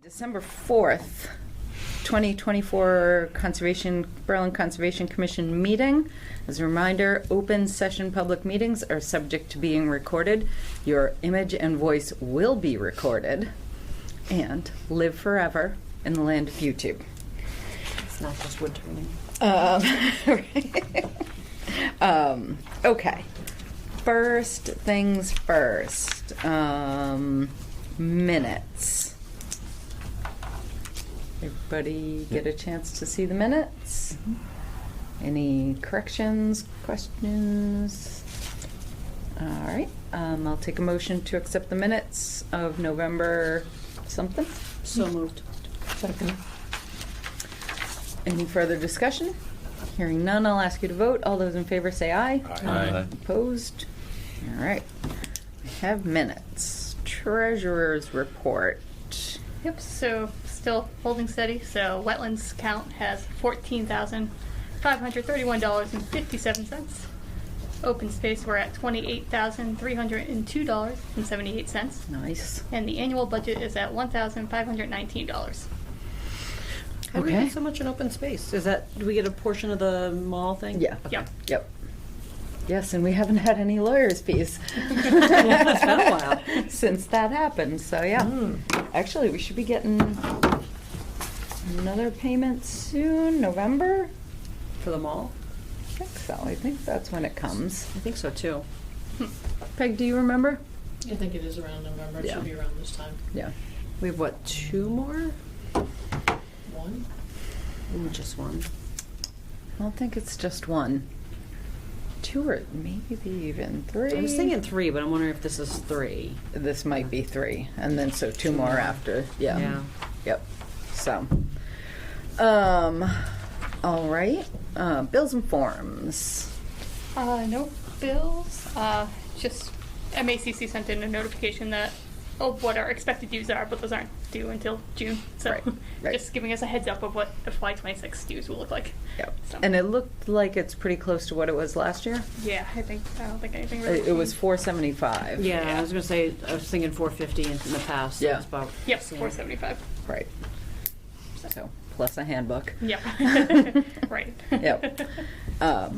December 4th, 2024 Berlin Conservation Commission meeting. As a reminder, open session public meetings are subject to being recorded. Your image and voice will be recorded and live forever in the land of YouTube. It's not just wood turning. Okay. First things first. Minutes. Everybody get a chance to see the minutes? Any corrections, questions? All right. I'll take a motion to accept the minutes of November something. So moved. Second. Any further discussion? Hearing none, I'll ask you to vote. All those in favor say aye. Aye. Opposed? All right. We have minutes. Treasurer's report. Yep, so still holding steady. So wetlands count has $14,531.57. Open space, we're at $28,302.78. Nice. And the annual budget is at $1,519. How do we Okay. get so much in open space? Is that, do we get a portion of the mall thing? Yeah. Okay. Yep. Yep. Yes, and we haven't had any lawyer's fees. It's been a while. Since that happened, so yeah. Mm. Actually, we should be getting another payment soon, November? For the mall? I think so. I think that's when it comes. I think so too. Peg, do you remember? I think it is around November. It Yeah. should be around this time. Yeah. We have what, 2 more? One? Ooh, just one. I don't think it's just one. 2 or maybe even 3. I was thinking 3, but I'm wondering if this is 3. This might be 3, and then so 2 more after. Yeah. Yeah. Yep. So, all right. Bills and forms. No bills. Just MACC sent in a notification that what our expected dues are, but those aren't due until June. So Right, right. just giving us a heads up of what FY26 dues will look like. Yep. So. And it looked like it's pretty close to what it was last year. Yeah, I don't think anything really It was changed. 475. Yeah, Yeah. I was going to say, I was thinking 450 in the past. Yeah. That's about Yep, the same. 475. Right. So plus a handbook. Yep. Right. Yep. All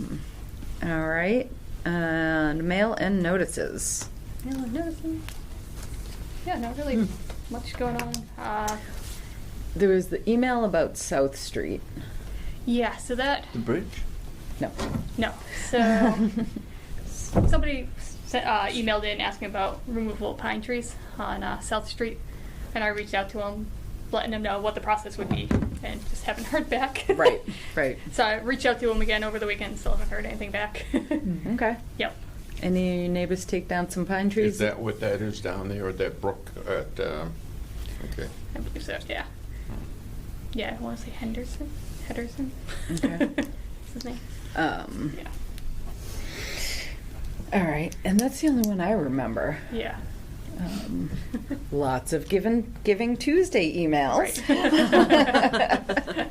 right. And mail and notices. Yeah, noticing. Yeah, not really much going on. There was the email about South Street. Yeah, so that The bridge? No. no. So somebody emailed in asking about removal of pine trees on South Street, and I reached out to him, letting him know what the process would be, and just haven't heard back. Right. Right. So I reached out to him again over the weekend, still haven't heard anything back. Okay. Yep. Any neighbors take down some pine trees? Is that what that is down there, or that brook at, okay. I believe so, yeah. Yeah, I want to say Henderson? Okay. That's his name. Yeah. All right. And that's the only one I remember. Yeah. Lots of Giving Tuesday emails. Right.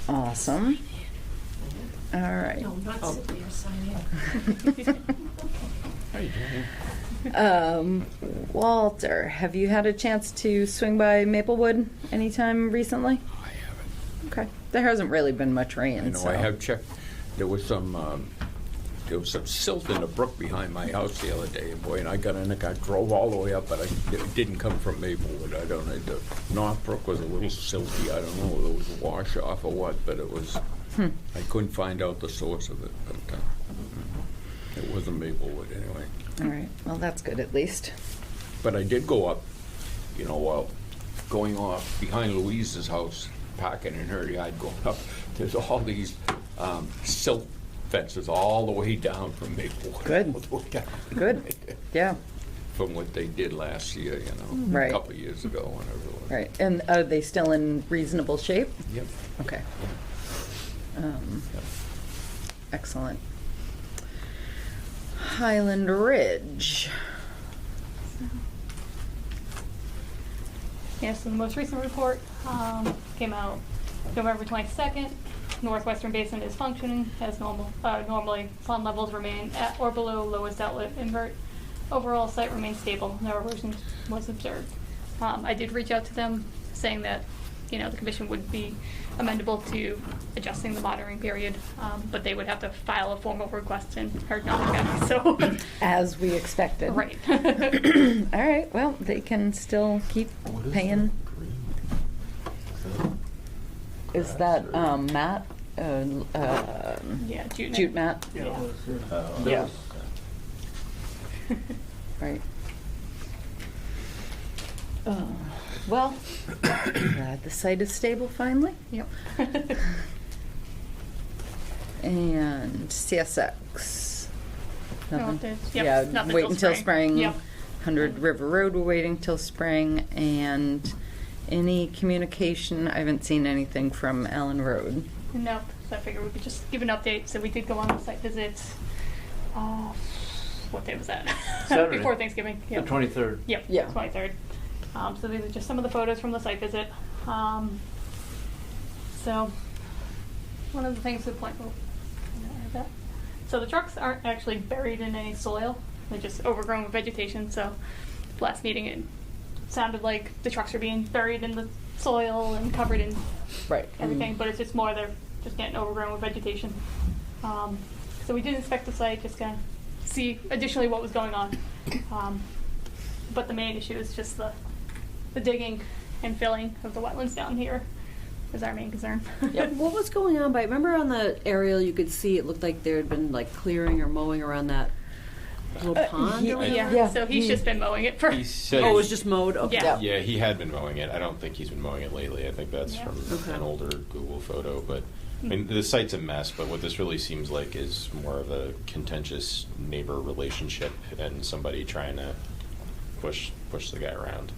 Awesome. All right. No, not Oh. sit there, sign in. Walter, have you had a chance to swing by Maplewood anytime recently? I haven't. Okay. There hasn't really been much rain. I know, so. I have checked, there was some silt in the brook behind my house the other day, boy, and I got in the car, drove all the way up, but it didn't come from Maplewood. I don't know, the North Brook was a little silty, I don't know whether it was a wash off or what, but it was, I couldn't find out the source of it, but it wasn't Maplewood anyway. All right. Well, that's good at least. But I did go up, while going off behind Louise's house, parking in her yard, going up, there's all these silt fences all the way down from Maplewood. Good. All the way down. Good. Yeah. From what they did last year, Right. a couple of years ago, whenever it was. Right. And are they still in reasonable shape? Yep. Okay. Excellent. Highland Ridge. Yeah, so the most recent report came out November 22nd. Northwestern Basin is functioning as normal. Normally, pond levels remain at or below lowest outlet invert. overall site remains stable, no erosion was observed. I did reach out to them saying that, the commission would be amendable to adjusting the monitoring period, but they would have to file a formal request and heard nothing back, so. As we expected. Right. All right, well, they can still keep paying. Is that Matt? Yeah, Jute Matt? Yeah. Yeah. Right. Well, glad the site is stable finally. Yep. And CSX. No Nothing? updates. Yep, Yeah, nothing wait till until spring. Yep. 100 River Road, we're waiting till spring. And any communication, I haven't seen anything from Allen Road. Nope, so I figured we could just give an update. So we did go on the site visits. What day was that? Saturday. Before Thanksgiving. The Yep. 23rd. Yep, Yeah. 23rd. So these are just some of the photos from the site visit. So one of the things to point out, so the trucks aren't actually buried in any soil. They're just overgrown with vegetation. So last meeting it sounded like the trucks are being buried in the soil and covered in Right. everything, but it's just more they're just getting overgrown with vegetation. So we did inspect the site, just kind of see additionally what was going on. But the main issue is just the digging and filling of the wetlands down here is our main concern. Yep. What was going on by, remember on the aerial you could see it looked like there had been like clearing or mowing around that little pond or whatever? Yeah, Yeah, so he's he- just been mowing it for. He said Oh, it was just mowed? Okay. Yeah. yeah, he had been mowing it. I don't think he's been mowing it lately. I think that's Yeah. from Okay. an older Google photo. But I mean, the site's a mess. But what this really seems like is more of a contentious neighbor relationship and somebody trying to push the guy around.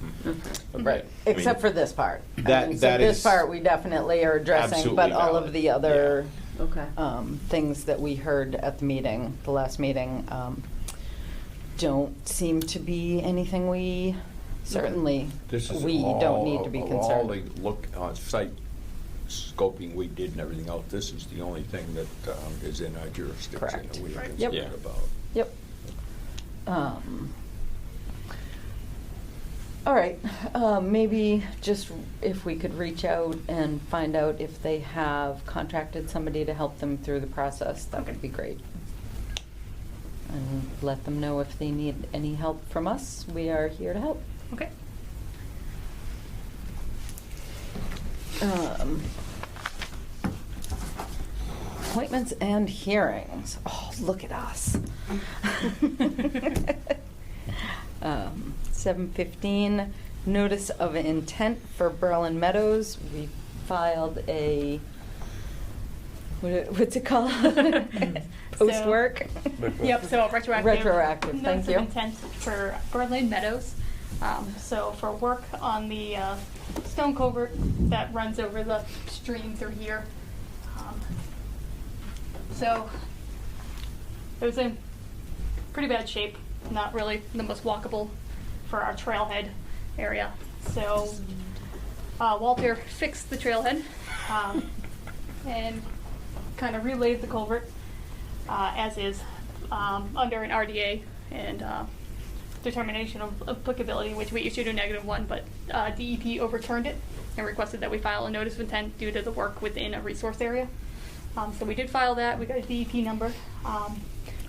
But, Right, I mean, except for this part. that- so that this is part we definitely are addressing, absolutely but all valid. of the other Okay. things that we heard at the meeting, the last meeting, don't seem to be anything we certainly This is we all, don't need to be of concerned. all the site scoping we did and everything else, this is the only thing that is in our jurisdiction Correct. that we are Right. Yep. concerned Yeah. about. Yep. All right, maybe just if we could reach out and find out if they have contracted somebody to help them through the process, that would be great. And let them know if they need any help from us, we are here to help. Okay. Appointments and hearings. Oh, look at us. 7:15, notice of intent for Berlin Meadows. We filed a, what's it called? Post work? Yep, so retroactive. Retroactive, thank notice you. of intent for Berlin Meadows. So for work on the stone culvert that runs over the stream through here. So it was in pretty bad shape, not really the most walkable for our trailhead area. So Walter fixed the trailhead and kind of relaid the culvert as is under an RDA and determination of applicability, which we issued a -1, but DEP overturned it and requested that we file a notice of intent due to the work within a resource area. So we did file that. We got a DEP number.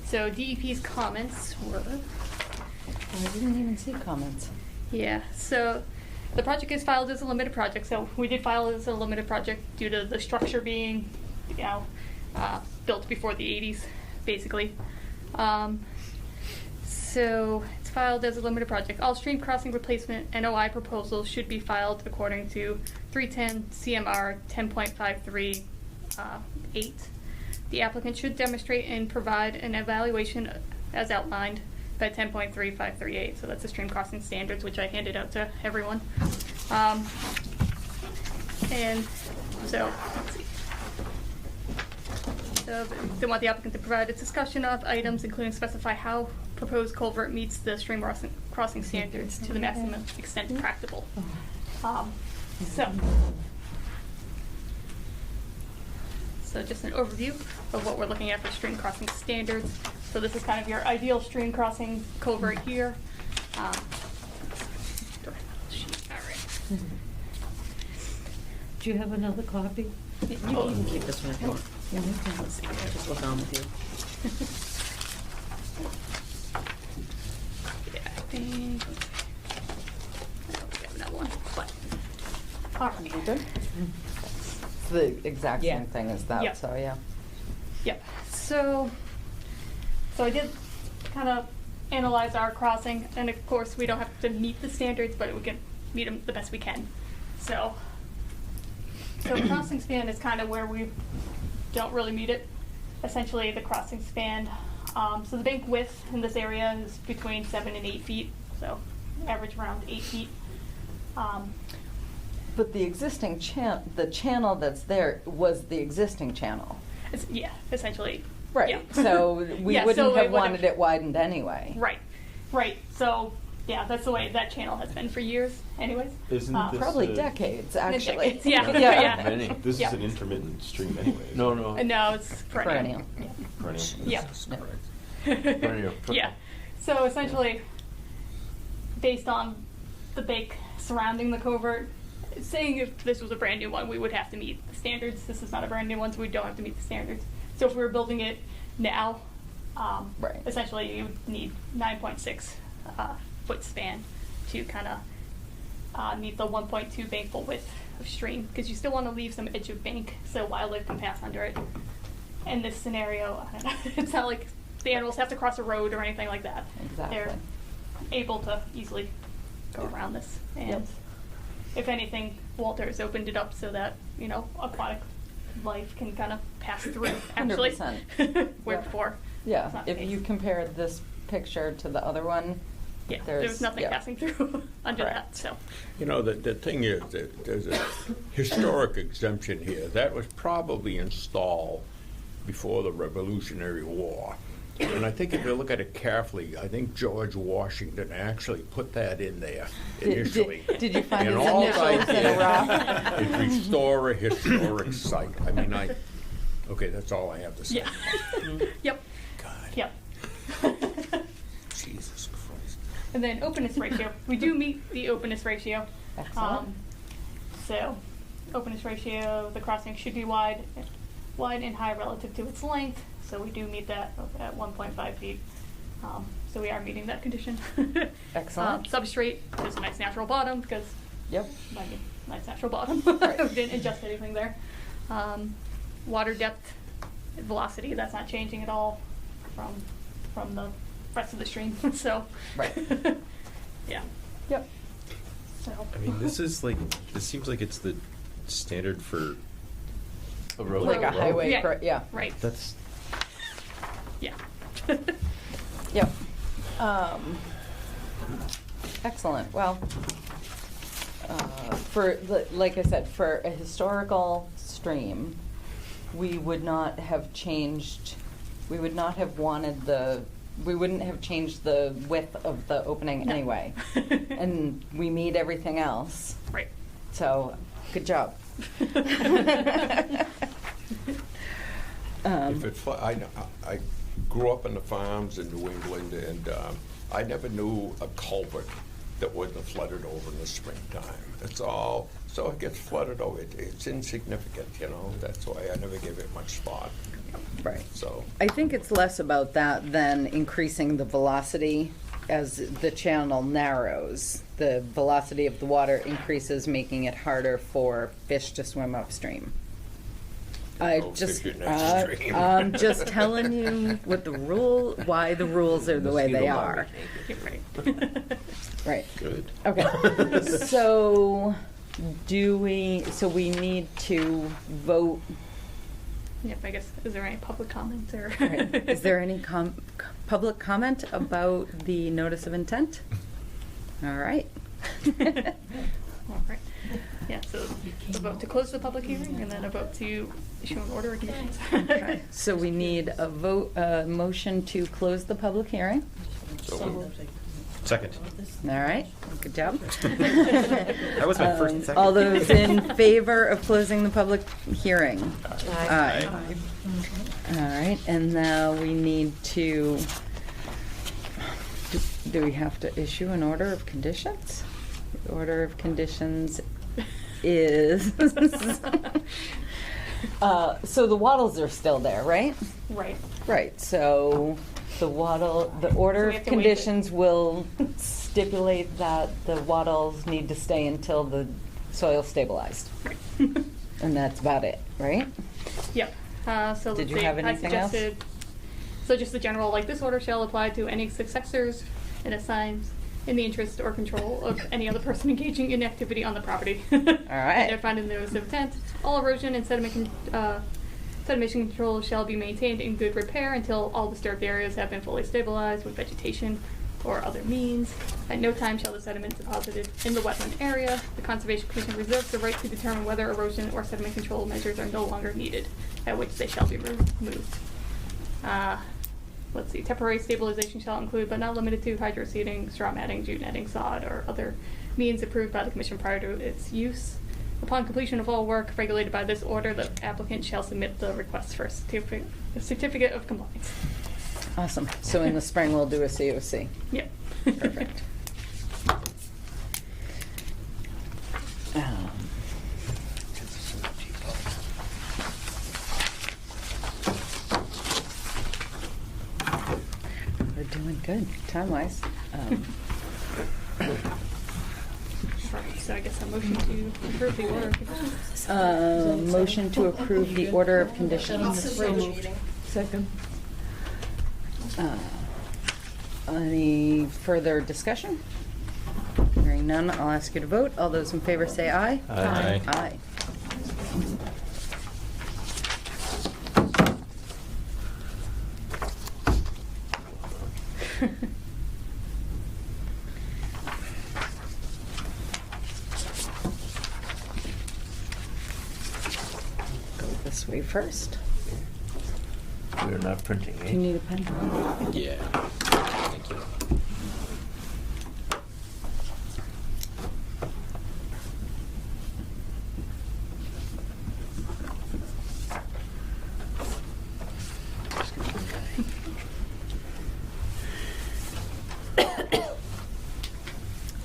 So DEP's comments were, I didn't even see comments. yeah, so the project is filed as a limited project. So we did file it as a limited project due to the structure being, built before the 80s, basically. So it's filed as a limited project. All stream crossing replacement NOI proposals should be filed according to 310 CMR 10.53 8. The applicant should demonstrate and provide an evaluation as outlined by 10.3538. So that's the stream crossing standards, which I handed out to everyone. And so, let's see. So they want the applicant to provide a discussion of items, including specify how proposed culvert meets the stream crossing standards to the maximum extent practicable. So just an overview of what we're looking at for stream crossing standards. So this is kind of your ideal stream crossing culvert here. All right. Do you have another copy? You can keep this one if you want. Let's see, I'll just look on with you. Yeah, I think. Oh, we got another one. But, all right. Good. It's the exact Yeah. same thing as that, Yep. so yeah. Yep. So I did kind of analyze our crossing, and of course we don't have to meet the standards, but we can meet them the best we can. So crossing span is kind of where we don't really meet it. Essentially, the crossing span. So the bank width in this area is between 7 and 8 feet. So average around 8 feet. But the existing the channel that's there was the existing channel. Yeah, essentially. Right, Yeah. so we Yeah, wouldn't so have wanted it widened anyway. Right, right. So, yeah, that's the way that channel has been for years, anyways. Isn't this Probably a- decades, actually. Decades, yeah. Not Yeah. many. This Yeah. is an intermittent stream anyways. No, no. No, it's perennial. Perennial. Yeah. Perennial. Yeah. So essentially, based on the bank surrounding the covert, saying if this was a brand new one, we would have to meet the standards. This is not a brand new one, so we don't have to meet the standards. So if we were building it now, Right. essentially you would need 9.6 foot span to kind of meet the 1.2 bank full width of stream, because you still want to leave some edge of bank so wildlife can pass under it. In this scenario, I don't know, it's not like the animals have to cross a road or anything like that. Exactly. They're able to easily go around this. And Yep. if anything, Walter has opened it up so that, aquatic life can kind of pass through, actually. 100%. Where Yeah. before. Yeah, it's not the if case. you compare this picture to the other one, Yeah, there's there's nothing yeah. passing through under Correct. that, so. You know, the thing is, that there's a historic exemption here. That was probably installed before the Revolutionary War. And I think if you look at it carefully, I think George Washington actually put that in there initially. Did you find And his all initials I in a did rock? is restore a historic site. I mean, okay, that's all I have to say. Yeah. Yep, God, yep. Jesus Christ. And then openness ratio. We do meet the openness ratio. Excellent. So, openness ratio, the crossing should be wide and high relative to its length. So we do meet that at 1.5 feet. So we are meeting that condition. Excellent. Substrate is a nice natural bottom because, Yep. I mean, nice natural bottom. Right. We didn't adjust anything there. Water depth, velocity, that's not changing at all from the rest of the stream. So, Right. yeah. Yep. So. I mean, this seems like it's the standard for a road. Like a highway, Yeah. yeah. Right. That's Yeah. Yep. Excellent. Well, like I said, for a historical stream, we would not have changed. We would not have wanted we wouldn't have changed the width of the opening No. anyway, and we meet everything else. Right. So, good job. If it I grew up in the farms in New England, and I never knew a culvert that wasn't flooded over in the springtime. It's all, so it gets flooded over. It's insignificant, That's why I never gave it much thought. Right. So, I think it's less about that than increasing the velocity as the channel narrows. The velocity of the water increases, making it harder for fish to swim upstream. Go fish in upstream. I'm just telling you why the rules are the way they are. You're right. Right. good. Okay. So we need to vote. Yep, I guess, is there any public comments or? Right. Is there any public comment about the notice of intent? All right. All right. Yeah, so a vote to close the public hearing and then a vote to issue an order of conditions. Okay. So we need a motion to close the public hearing. so So moved. Second. All right, good job. That was my first and second. All those in favor of closing the public hearing? Aye. All right, and now we need to, do we have to issue an order of conditions? The order of conditions is, so the wattles are still there, right? Right. Right, so the order So we of have to wait conditions will stipulate that the wattles need to stay until the soil's stabilized. And that's about it, right? Yep. So Did let's you see, have I anything else? suggested, so just the general, like, this order shall apply to any successors and assigns in the interest or control of any other person engaging in activity on the property. All right. They're found in the notice of intent. All erosion and sedimation control shall be maintained in good repair until all disturbed areas have been fully stabilized with vegetation or other means. At no time shall the sediment deposited in the wetland area. The Conservation Commission reserves the right to determine whether erosion or sediment control measures are no longer needed, at which they shall be removed. Let's see, temporary stabilization shall include, but not limited to, hydro seeding, straw matting, jute netting, sod, or other means approved by the Commission prior to its use. Upon completion of all work regulated by this order, the applicant shall submit the request for a certificate of compliance. Awesome. So in the spring, we'll do a COC. Yep. Perfect. We're doing good, time-wise. Alright, so I guess a motion to approve the order of conditions. Motion to approve the order of conditions. Second. Any further discussion? Hearing none, I'll ask you to vote. All those in favor say aye. Aye. Aye. Go this way first. We're not printing, Do you need a pen? Yeah. Thank you.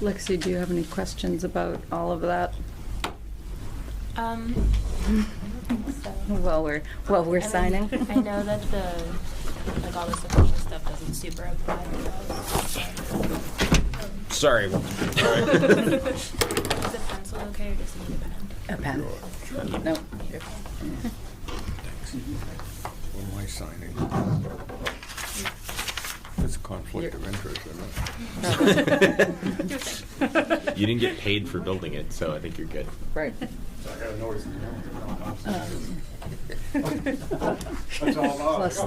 Lexi, do you have any questions about all of that? I don't think so. While we're I mean, signing? I know that like all this official stuff doesn't super apply to us. Sorry. Is a pencil okay or does it need a pen? A pen? No. What am I signing? It's a conflict of interest, isn't it? You didn't get paid for building it, so I think you're good. Right. Plus,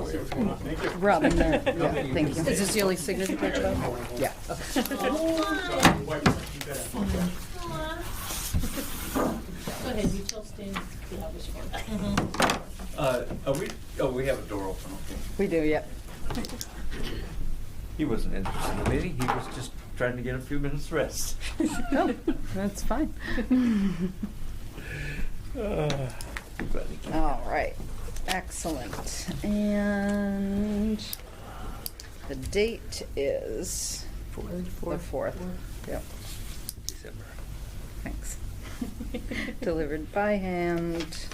Robin there. Yeah, thank you. Is this the only signature page though? Yeah. Go ahead, you tell Stan the obvious part. we have a door open, okay. We do, yeah. He wasn't interested in the meeting, he was just trying to get a few minutes rest. No, that's fine. All right, excellent. And the date is the 4th. Yep, December. thanks. Delivered by hand.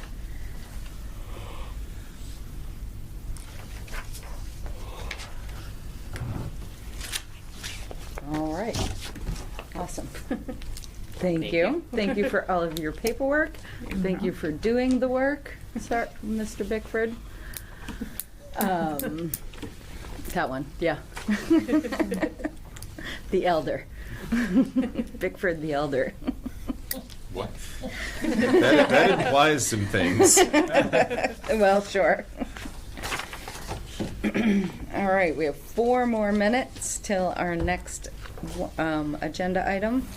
All right, awesome. Thank you. Thank you for all of your paperwork. Thank you for doing the work, Sir, Mr. Bickford. That one, yeah. The elder. Bickford the elder. What? That implies some things. Well, sure. All right, we have 4 more minutes till our next agenda item.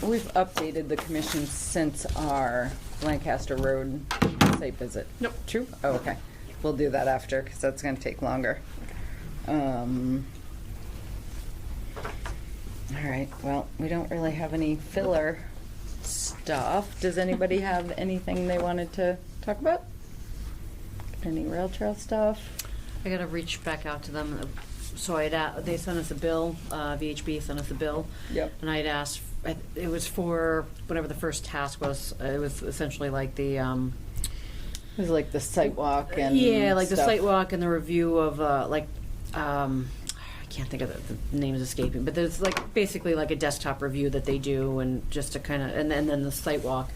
We've updated the commission since our Lancaster Road site visit? Nope. True? Oh, okay. We'll do that after, because that's going to take longer. All right, well, we don't really have any filler stuff. Does anybody have anything they wanted to talk about? Any rail trail stuff? I gotta reach back out to them. So they sent us a bill, VHB sent us a bill. Yep. And I'd asked, it was for whatever the first task was. It was essentially like the, It was like the site walk and yeah, like the stuff. site walk and the review of, I can't think of the name is escaping, but there's like basically like a desktop review that they do, and just to kind of, and then the site walk.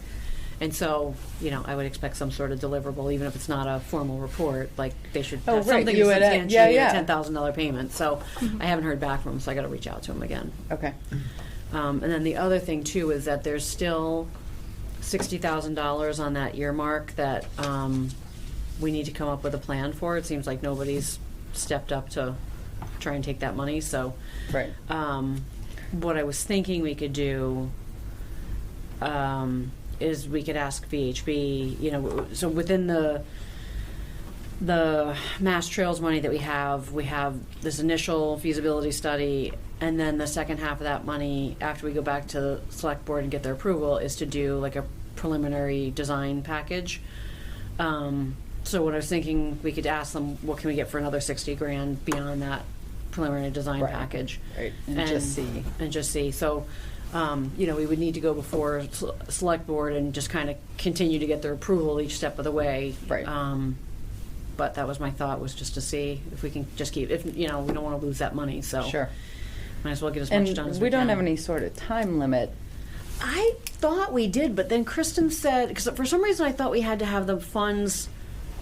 And so, I would expect some sort of deliverable, even if it's not a formal report. Like they should Oh, have right, something you to would, substantiate yeah. a $10,000 payment. So I haven't heard back from them, so I got to reach out to them again. Okay. And then the other thing too is that there's still $60,000 on that earmark that we need to come up with a plan for. It seems like nobody's stepped up to try and take that money. So, Right. what I was thinking we could do is we could ask VHB. So within the Mass Trails money that we have this initial feasibility study, and then the second half of that money, after we go back to the select board and get their approval, is to do like a preliminary design package. So what I was thinking, we could ask them, what can we get for another $60,000 beyond that preliminary design Right. package? Right. And just see. And just see. So, we would need to go before select board and just kind of continue to get their approval each step of the way. Right. But that was my thought, was just to see if we can just keep, we don't want to lose that money, so. Sure. Might as well get as much done as And we we don't can. have any sort of time limit. I thought we did, but then Kristen said, because for some reason I thought we had to have the funds,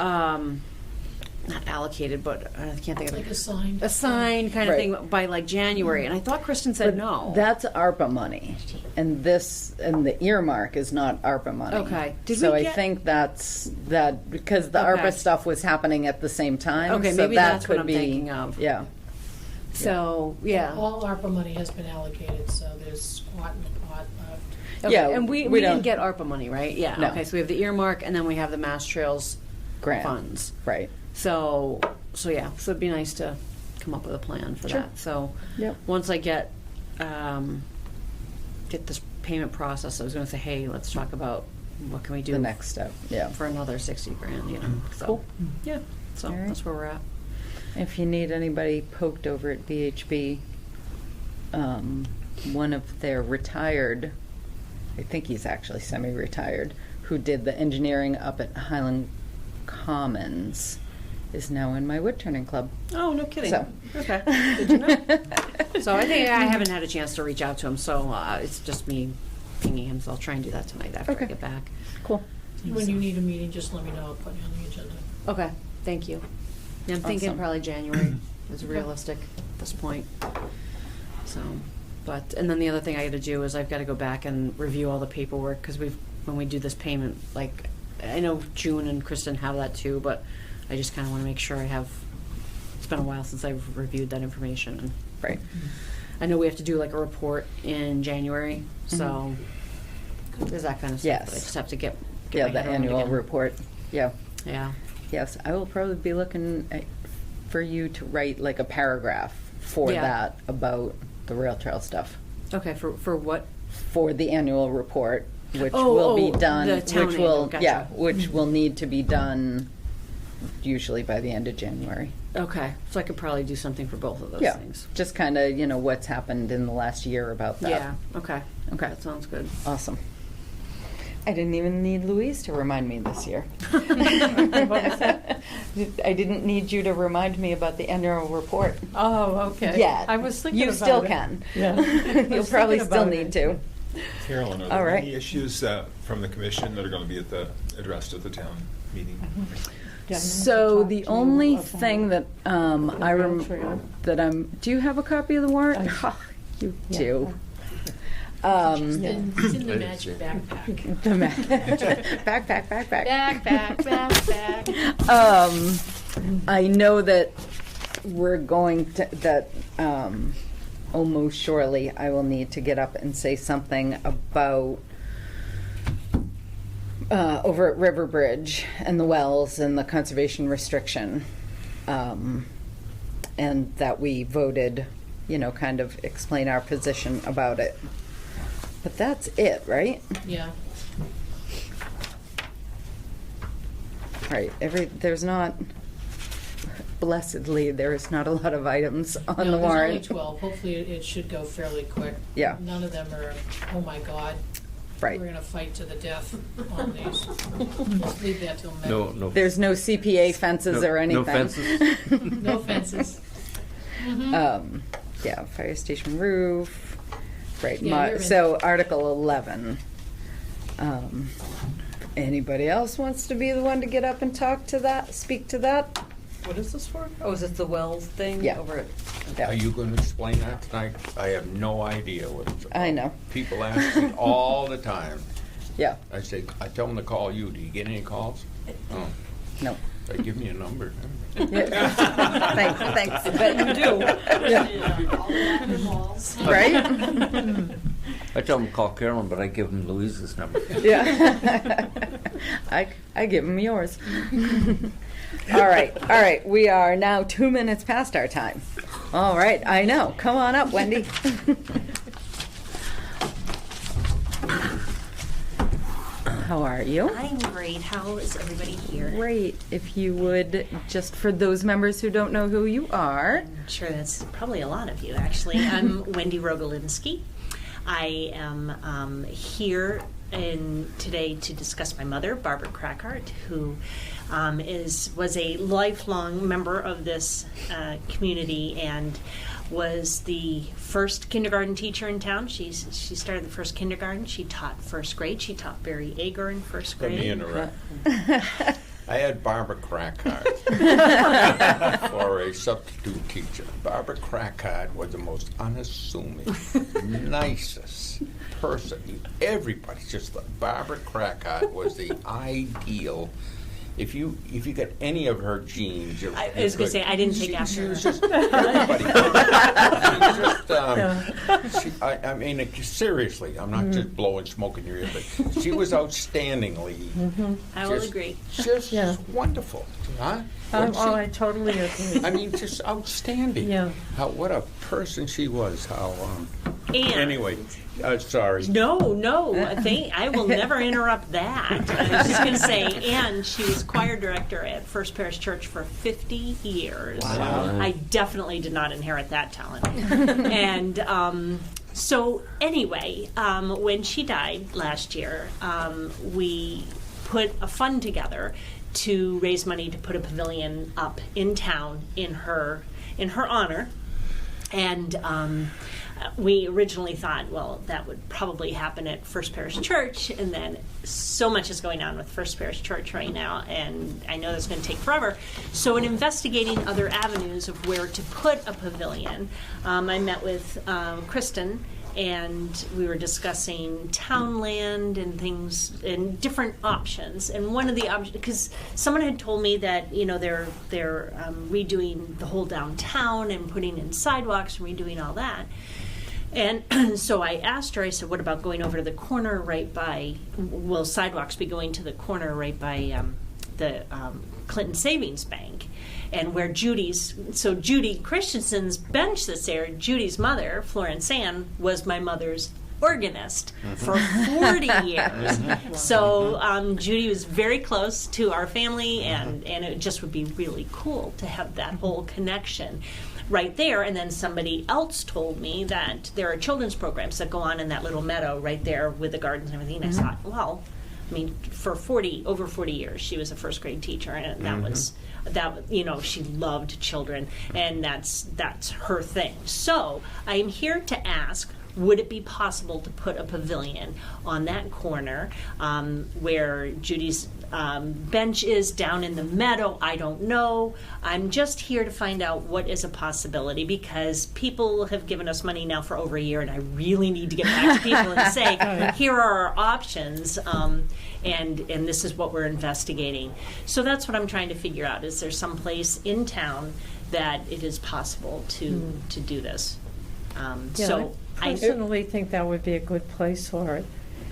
not allocated, but I can't think of Like it. assigned. Assigned kind of Right. thing by like January, and I thought Kristen said no. That's ARPA money, and the earmark is not ARPA money. Okay. Did So we I get- think that's that because the Okay. ARPA stuff was happening at the same time. Okay, so maybe that that's what could I'm be, thinking of. Yeah. So, yeah. All ARPA money has been allocated, so there's squat in the pot left. Okay, Yeah, and we we didn't don't- get ARPA money, right? Yeah. No. Okay, so we have the earmark, and then we have the Mass Trails Grant. funds. Right. So yeah. So it'd be nice to come up with a plan for Sure. that. So Yep. once I get this payment process, I was going to say, hey, let's talk about what can we do The next step. Yeah. for another $60,000. So Cool. yeah. So All right. that's where we're at. If you need anybody poked over at VHB, one of their retired, I think he's actually semi-retired, who did the engineering up at Highland Commons, is now in my wood turning club. Oh, no kidding. So. Okay. Good to know. So I think I haven't had a chance to reach out to him, so it's just me pinging him. So I'll try and do that tonight after Okay. I get back. Cool. When you need a meeting, just let me know, I'll put you on the agenda. Okay, thank you. Yeah, I'm thinking Awesome. probably January is realistic at this point. So, and then the other thing I got to do is I've got to go back and review all the paperwork, because when we do this payment, like, I know June and Kristen have that too, but I just kind of want to make sure it's been a while since I've reviewed that information. And Right. I know we have to do like a report in January, so there's that kind of stuff. Yes. That I just have to get Yeah, my the head around annual again. report. Yeah. Yeah. Yes, I will probably be looking for you to write like a paragraph for Yeah. that about the rail trail stuff. Okay, for what? For the annual report, which Oh, will be oh, done, the town which annual, will, gotcha. yeah, which will need to be done usually by the end of January. Okay, so I could probably do something for both of those Yeah, things. just kind of, what's happened in the last year about that. Yeah, okay. Okay. That sounds good. Awesome. I didn't even need Louise to remind me this year. I didn't need you to remind me about the annual report. Oh, okay. Yet. I was thinking You about still it. can. Yeah. I You'll was probably thinking still about need it. to. Carolyn, are All there right. any issues from the commission that are going to be addressed at the town meeting? Yeah, So to the talk to only about thing that I rail trail. do you have a copy of the warrant? You Yeah. do. It's in the magic backpack. The backpack. Back. I know that we're going to, almost surely I will need to get up and say something about over at River Bridge and the wells and the conservation restriction. And that we voted, kind of explain our position about it. But that's it, right? Yeah. Right, there's not, blessedly, there is not a lot of items on the No, there's warrant. only 12. Hopefully it should go fairly quick. Yeah. None of them are, oh my God. Right. We're gonna fight to the death on these. Let's leave that till May. No. There's no CPA fences or anything. No fences? No fences. Yeah, fire station roof, right, Yeah, you're in. so Article 11. Anybody else wants to be the one to get up and speak to that? What is this for? Oh, is it the wells thing? Yeah. Over at Yeah. Are you going to explain that tonight? I have no idea what it's about. I know. People ask me all the time. Yeah, I tell them to call you. Do you get any calls? Oh, no. they give me a number. Yeah. Thanks. I bet you do. Right? I tell them to call Carolyn, but I give them Louise's number. Yeah. I give them yours. All right. We are now 2 minutes past our time. All right, I know. Come on up, Wendy. How are you? I'm great. How is everybody here? Great. If you would, just for those members who don't know who you are. I'm sure that's probably a lot of you, actually. I'm Wendy Rogolinsky. I am here today to discuss my mother, Barbara Crackart, who was a lifelong member of this community and was the first kindergarten teacher in town. She started the first kindergarten. She taught first grade. She taught Barry Ager in first Let grade. me interrupt. I had Barbara Crackart for a substitute teacher. Barbara Crackart was the most unassuming, nicest person. Everybody just thought Barbara Crackart was the ideal. If you get any of her genes, I was going to say, I didn't take after she her. was just everybody. I mean, seriously, I'm not just blowing smoke in your ear, but she was outstandingly. I will just- agree. Just Yeah. wonderful, huh? Wasn't she? I totally agree. I mean, just outstanding. Yeah. What a person she was. And Anyway, sorry. No, I will never interrupt that. I was just going to say, and she was choir director at First Parish Church for 50 years. Wow. I definitely did not inherit that talent. And so anyway, when she died last year, we put a fund together to raise money to put a pavilion up in town in her honor. And we originally thought, well, that would probably happen at First Parish Church, and then so much is going on with First Parish Church right now, and I know that's going to take forever. So in investigating other avenues of where to put a pavilion, I met with Kristen, and we were discussing town land and things and different options. And one of the options, because someone had told me that they're redoing the whole downtown and putting in sidewalks and redoing all that. And so I asked her, I said, what about going over to the corner right by, will sidewalks be going to the corner right by the Clinton Savings Bank? And where Judy Christensen's bench that's there, Judy's mother, Florence Ann, was my mother's organist for 40 years. So Judy was very close to our family, and it just would be really cool to have that whole connection right there. And then somebody else told me that there are children's programs that go on in that little meadow right there with the gardens and everything. And I thought, well, I mean, for over 40 years, she was a first grade teacher, and she loved children, and that's her thing. So I am here to ask, would it be possible to put a pavilion on that corner where Judy's bench is down in the meadow? I don't know. I'm just here to find out what is a possibility, because people have given us money now for over a year, and I really need to get back to people and say, here are our options, and this is what we're investigating. So that's what I'm trying to figure out. Is there some place in town that it is possible to do this? I personally think that would be a good place for it,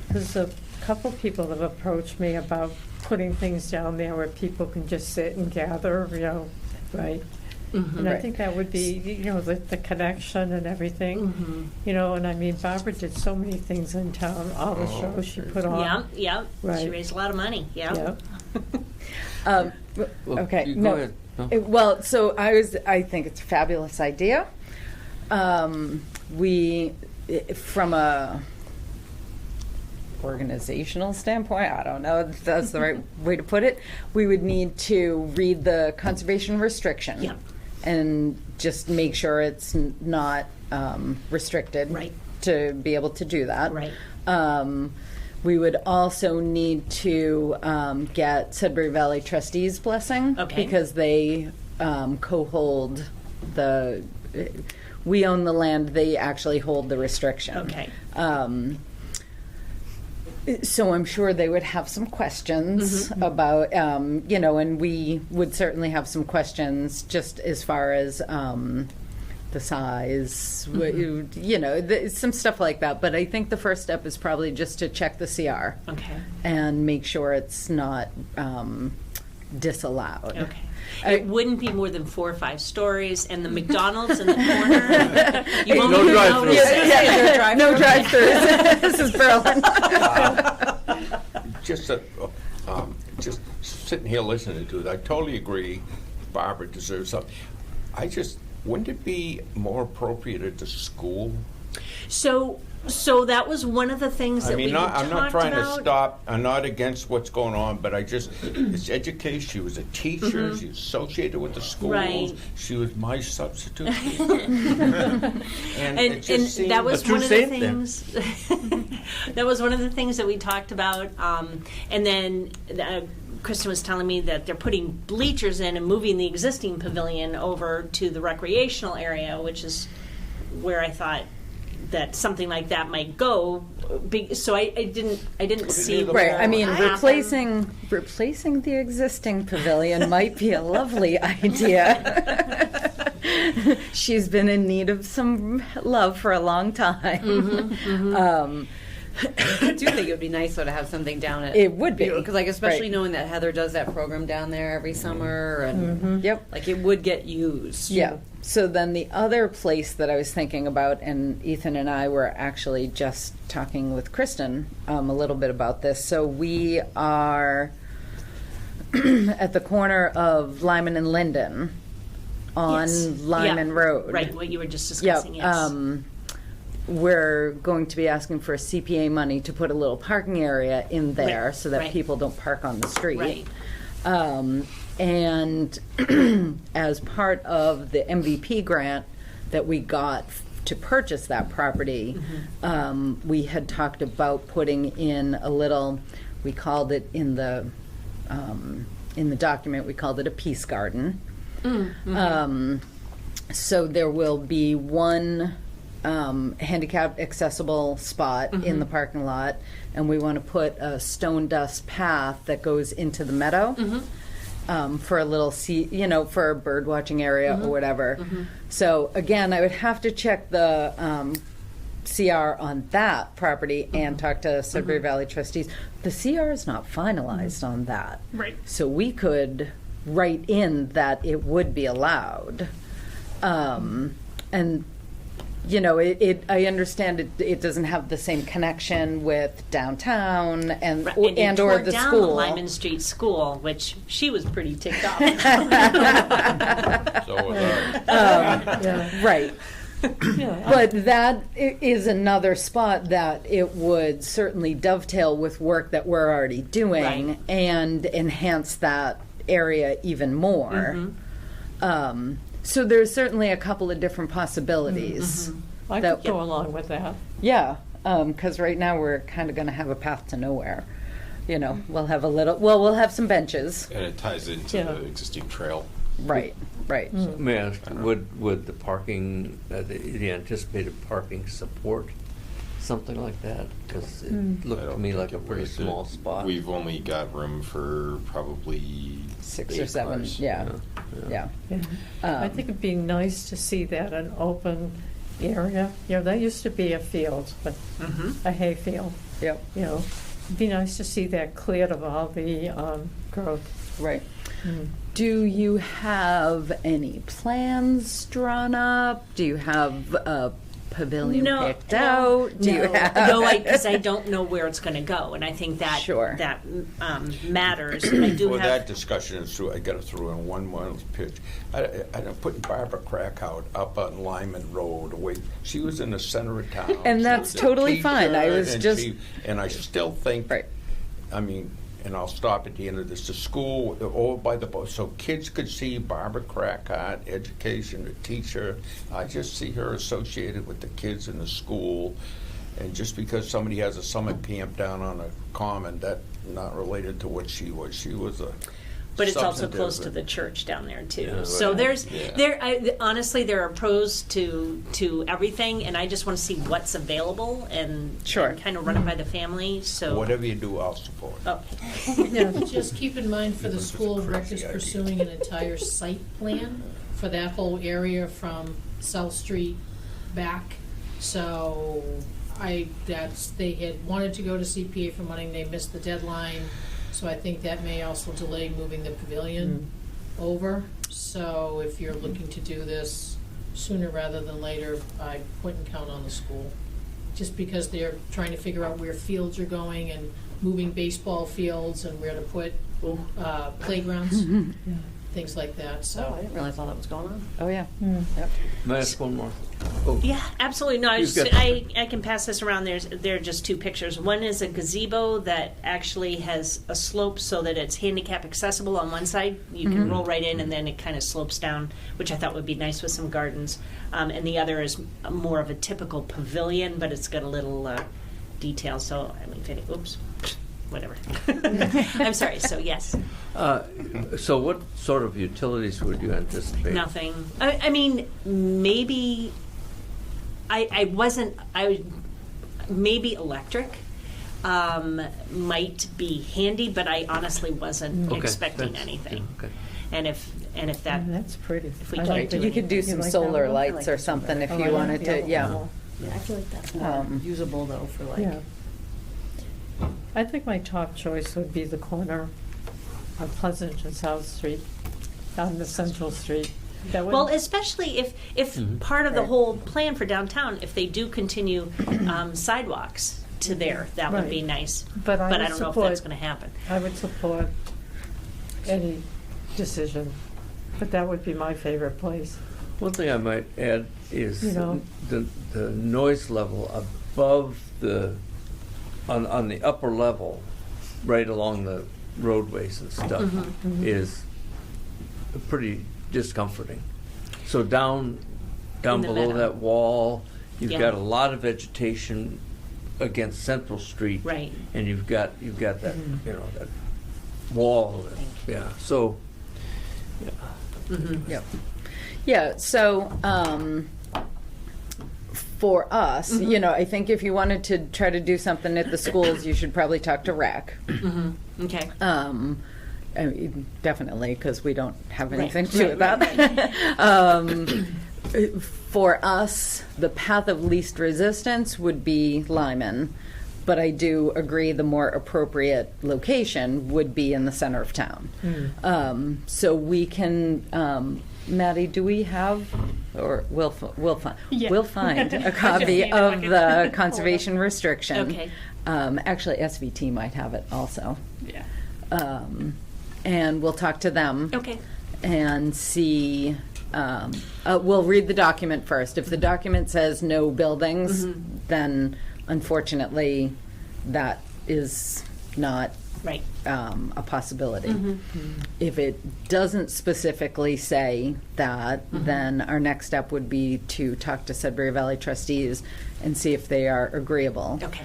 because the couple people have approached me about putting things down there where people can just sit and gather, you know, right? And I Right. think that would be, you know, the connection and everything, you know, and I mean, Barbara did so many things in town, all the shows she put on. Yep, yep. She Right. raised a lot of money, yep. Okay, you go no. ahead. No. Well, so I think it's a fabulous idea. From a organizational standpoint, I don't know if that's the right way to put it, we would need to read the conservation restriction. Yep. And just make sure it's not restricted. Right. To be able to do that. Right. We would also need to get Sudbury Valley trustees' blessing. Okay. Because they co-hold we own the land, they actually hold the restriction. Okay. So I'm sure they would have some questions about, you know, and we would certainly have some questions just as far as the size, you know, some stuff like that. But I think the first step is probably just to check the CR. Okay. And make sure it's not disallowed. Okay. It wouldn't be more than 4 or 5 stories, and the McDonald's in the corner, you won't No even drive-through. notice it. Yeah, no drive-throughs. This is Berlin. Just sitting here listening to it, I totally agree. Barbara deserves something. Wouldn't it be more appropriate at the school? So that was one of the things that we had talked about. I'm not trying to stop. I'm not against what's going on, but it's education. She was a teacher. She was associated with the schools. Right. She was my substitute. And it just seemed- that was A true one of the saint then. things. That was one of the things that we talked about. And then Kristen was telling me that they're putting bleachers in and moving the existing pavilion over to the recreational area, which is where I thought that something like that might go. So I didn't see Right, where Right. I mean, it happened. replacing the existing pavilion might be a lovely idea. She's been in need of some love for a long time. I do think it would be nice though to have something down at. It would be. Because like especially Right. knowing that Heather does that program down there every summer and Yep. like it would get used. Yeah. So then the other place that I was thinking about, and Ethan and I were actually just talking with Kristen a little bit about this. So we are at the corner of Lyman and Linden on Yes. Lyman Yeah. Road. Right, what you were just discussing, yes. We're going to be asking for CPA money to put a little parking area in there Right, so that right. people don't park on the street. Right. And as part of the MVP grant that we got to purchase that property, we had talked about putting in a little, we called it in the document, we called it a peace garden. So there will be one handicap accessible spot in the parking lot, and we want to put a stone dust path that goes into the meadow for a little for a bird watching area or whatever. So again, I would have to check the CR on that property and talk to Sudbury Valley trustees. The CR is not finalized on that. Right. So we could write in that it would be allowed. And you know, I understand it doesn't have the same connection with downtown and Right, and they or tore the down school. the Lyman Street School, which she was pretty ticked off. So was I. Right. But that is another spot that it would certainly dovetail with work that we're already doing Right. and enhance that area even more. So there's certainly a couple of different possibilities. I That- could go along with that. Yeah, because right now we're kind of going to have a path to nowhere. You know, we'll have we'll have some benches. And it ties into Yeah. the existing trail. Right, right. May I ask, would the parking, the anticipated parking support something like that? Because it I looked to don't me think like a it pretty would. small spot. We've only got room for probably 6 8 or 7, cars. yeah. Yeah. I think it'd be nice to see that an open area. You know, that used to be a field, but a hay field. Yep. You know, it'd be nice to see that cleared of all the growth. Right. Mm. Do you have any plans drawn up? Do you have a pavilion picked out? Do you have? No, because I don't know where it's going to go, and I think that Sure. that matters. And I do Well, have. that discussion is through, I got it through in one pitch. I'm putting Barbara Krakout up on Lyman Road. She was in the center of town. And She that's was a totally fine. I teacher, was and just- and I still think, Right. I mean, and I'll stop at the end of this, the school over by the boat, so kids could see Barbara Krakout, education, a teacher. I just see her associated with the kids in the school. And just because somebody has a summer camp down on a common, that not related to what she was. She was a But it's also substantive close to the church down there too. Yeah, So right. there's honestly there are pros to everything, and I just want to see what's available and, Sure. and kind of run it by the family. So Whatever you do, I'll support. Okay. Yeah. Just keep in mind for the This is a school, Rec crazy is idea. pursuing an entire site plan for that whole area from South Street back. So they had wanted to go to CPA for money, they missed the deadline. So I think that may also delay moving the pavilion over. So if you're looking to do this sooner rather than later, I wouldn't count on the school. Just because they're trying to figure out where fields are going and moving baseball fields and where to put playgrounds, things like that, Oh, I so. didn't realize all that was going on. Oh, yeah. Mm. May I ask one more? Oh, Yeah, absolutely. No, You've got- I can pass this around. There are just two pictures. One is a gazebo that actually has a slope so that it's handicap accessible on one side. You can roll right in, and then it kind of slopes down, which I thought would be nice with some gardens. And the other is more of a typical pavilion, but it's got a little detail. So I mean, oops, whatever. I'm sorry. So yes. So what sort of utilities would you anticipate? Nothing. I mean, maybe maybe electric might be handy, but I honestly wasn't Okay, expecting that's- anything. okay. And if that, That's pretty. If we I can't like do that. You could do You some like that solar one? lights like or the something if Oh, I you like wanted the to, yellow yeah. one. Yeah, I feel like that's more usable though for like. Yeah. I think my top choice would be the corner of Pleasant and South Street, on the Central Street. That would, well, especially if part of the Right. whole plan for downtown, if they do continue sidewalks to there, that would be Right. nice. But I would don't know if support- that's going to happen. I would support any decision, but that would be my favorite place. One thing I might add is You know. the noise level above on the upper level, right along the roadways and stuff, is pretty discomforting. So down In the below meadow. that wall, you've Yeah. got a lot of vegetation against Central Street, Right. and you've got that that wall. Yeah. So. Yeah. Yep. Yeah, so for us, I think if you wanted to try to do something at the schools, you should probably talk to RAC. Okay. I mean, definitely, because we don't have Right, anything to do with right, that. For us, the path of least resistance would be Lyman, but I do agree the more appropriate location would be in the center of town. So we can, Maddie, do we have, or we'll find, Yeah. we'll find I a just copy need it, I of can the pull it conservation restriction. Okay. Actually, SVT might have it also. Yeah. And we'll talk to them Okay. and see. We'll read the document first. If the document says no buildings, then unfortunately that is not Right. a possibility. If it doesn't specifically say that, then our next step would be to talk to Sudbury Valley trustees and see if they are agreeable. Okay.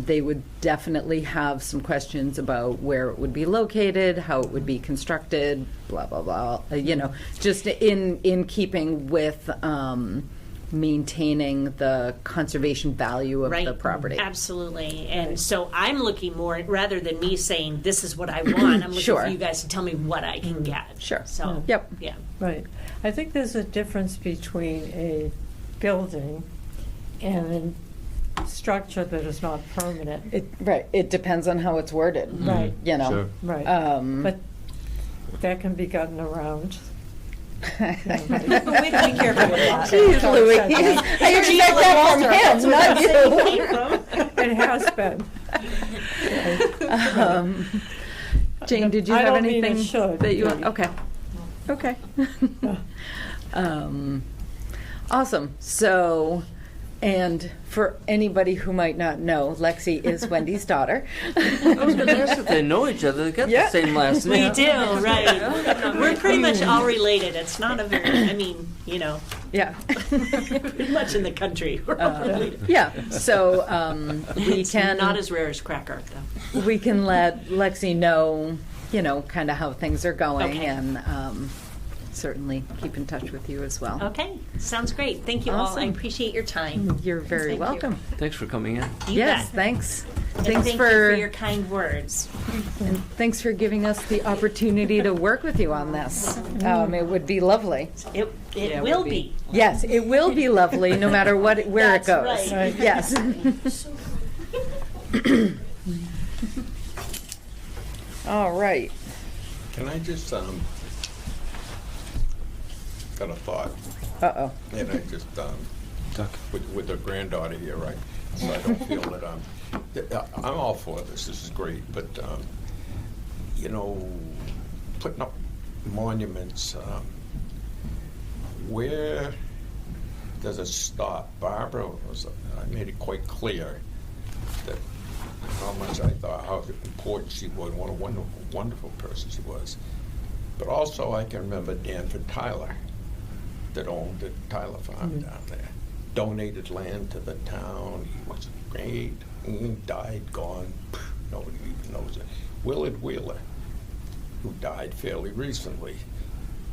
They would definitely have some questions about where it would be located, how it would be constructed, blah, blah, blah. Just in keeping with maintaining the conservation value of Right. the property. Absolutely. And so I'm looking more, rather than me saying, this is what I want, I'm looking Sure. for you guys to tell me what I can get. Sure. So, Yep. yeah. Right. I think there's a difference between a building and structure that is not permanent. Right, it depends on how it's worded. Right. You know. Sure. Right. But that can be gotten around. We can be careful with that. Jeez, Don't Louise. say that. I expect that from him, not you. It has been. Jane, did you I have don't mean it anything should that you be. want? Okay. Okay. Awesome. So, and for anybody who might not know, Lexi is Wendy's daughter. I was going to ask if they know each other. They got Yeah. the same last We name. do, right. We're pretty much all related. It's not a very, I mean, you know, Yeah. pretty much in the country. We're all related. Yeah. So we It's can not as rare as crack art, though. we can let Lexi know, you know, kind of how things are going, Okay. and certainly keep in touch with you as well. Okay, sounds great. Thank you all. I Awesome. appreciate your time. You're very Thank you. welcome. Thanks for coming in. You Yes, bet. thanks. And Thanks thank for, you for your kind words. and thanks for giving us the opportunity to work with you on this. It would be lovely. It Yeah, will would be. Yes, it will be lovely, no matter where it That's goes. right. Yes. All right. Can I just, got a thought, Uh-oh. and I just, with the granddaughter here, right? So I don't feel that I'm all for this, this is great, but, you know, putting up monuments, where does it stop? Barbara I made it quite clear that how much I thought, how important she was, what a wonderful, wonderful person she was. But also I can remember Danford Tyler, that owned the Tyler Farm down there, donated land to the town. He was great. He died, gone. Nobody even knows it. Willard Wheeler, who died fairly recently,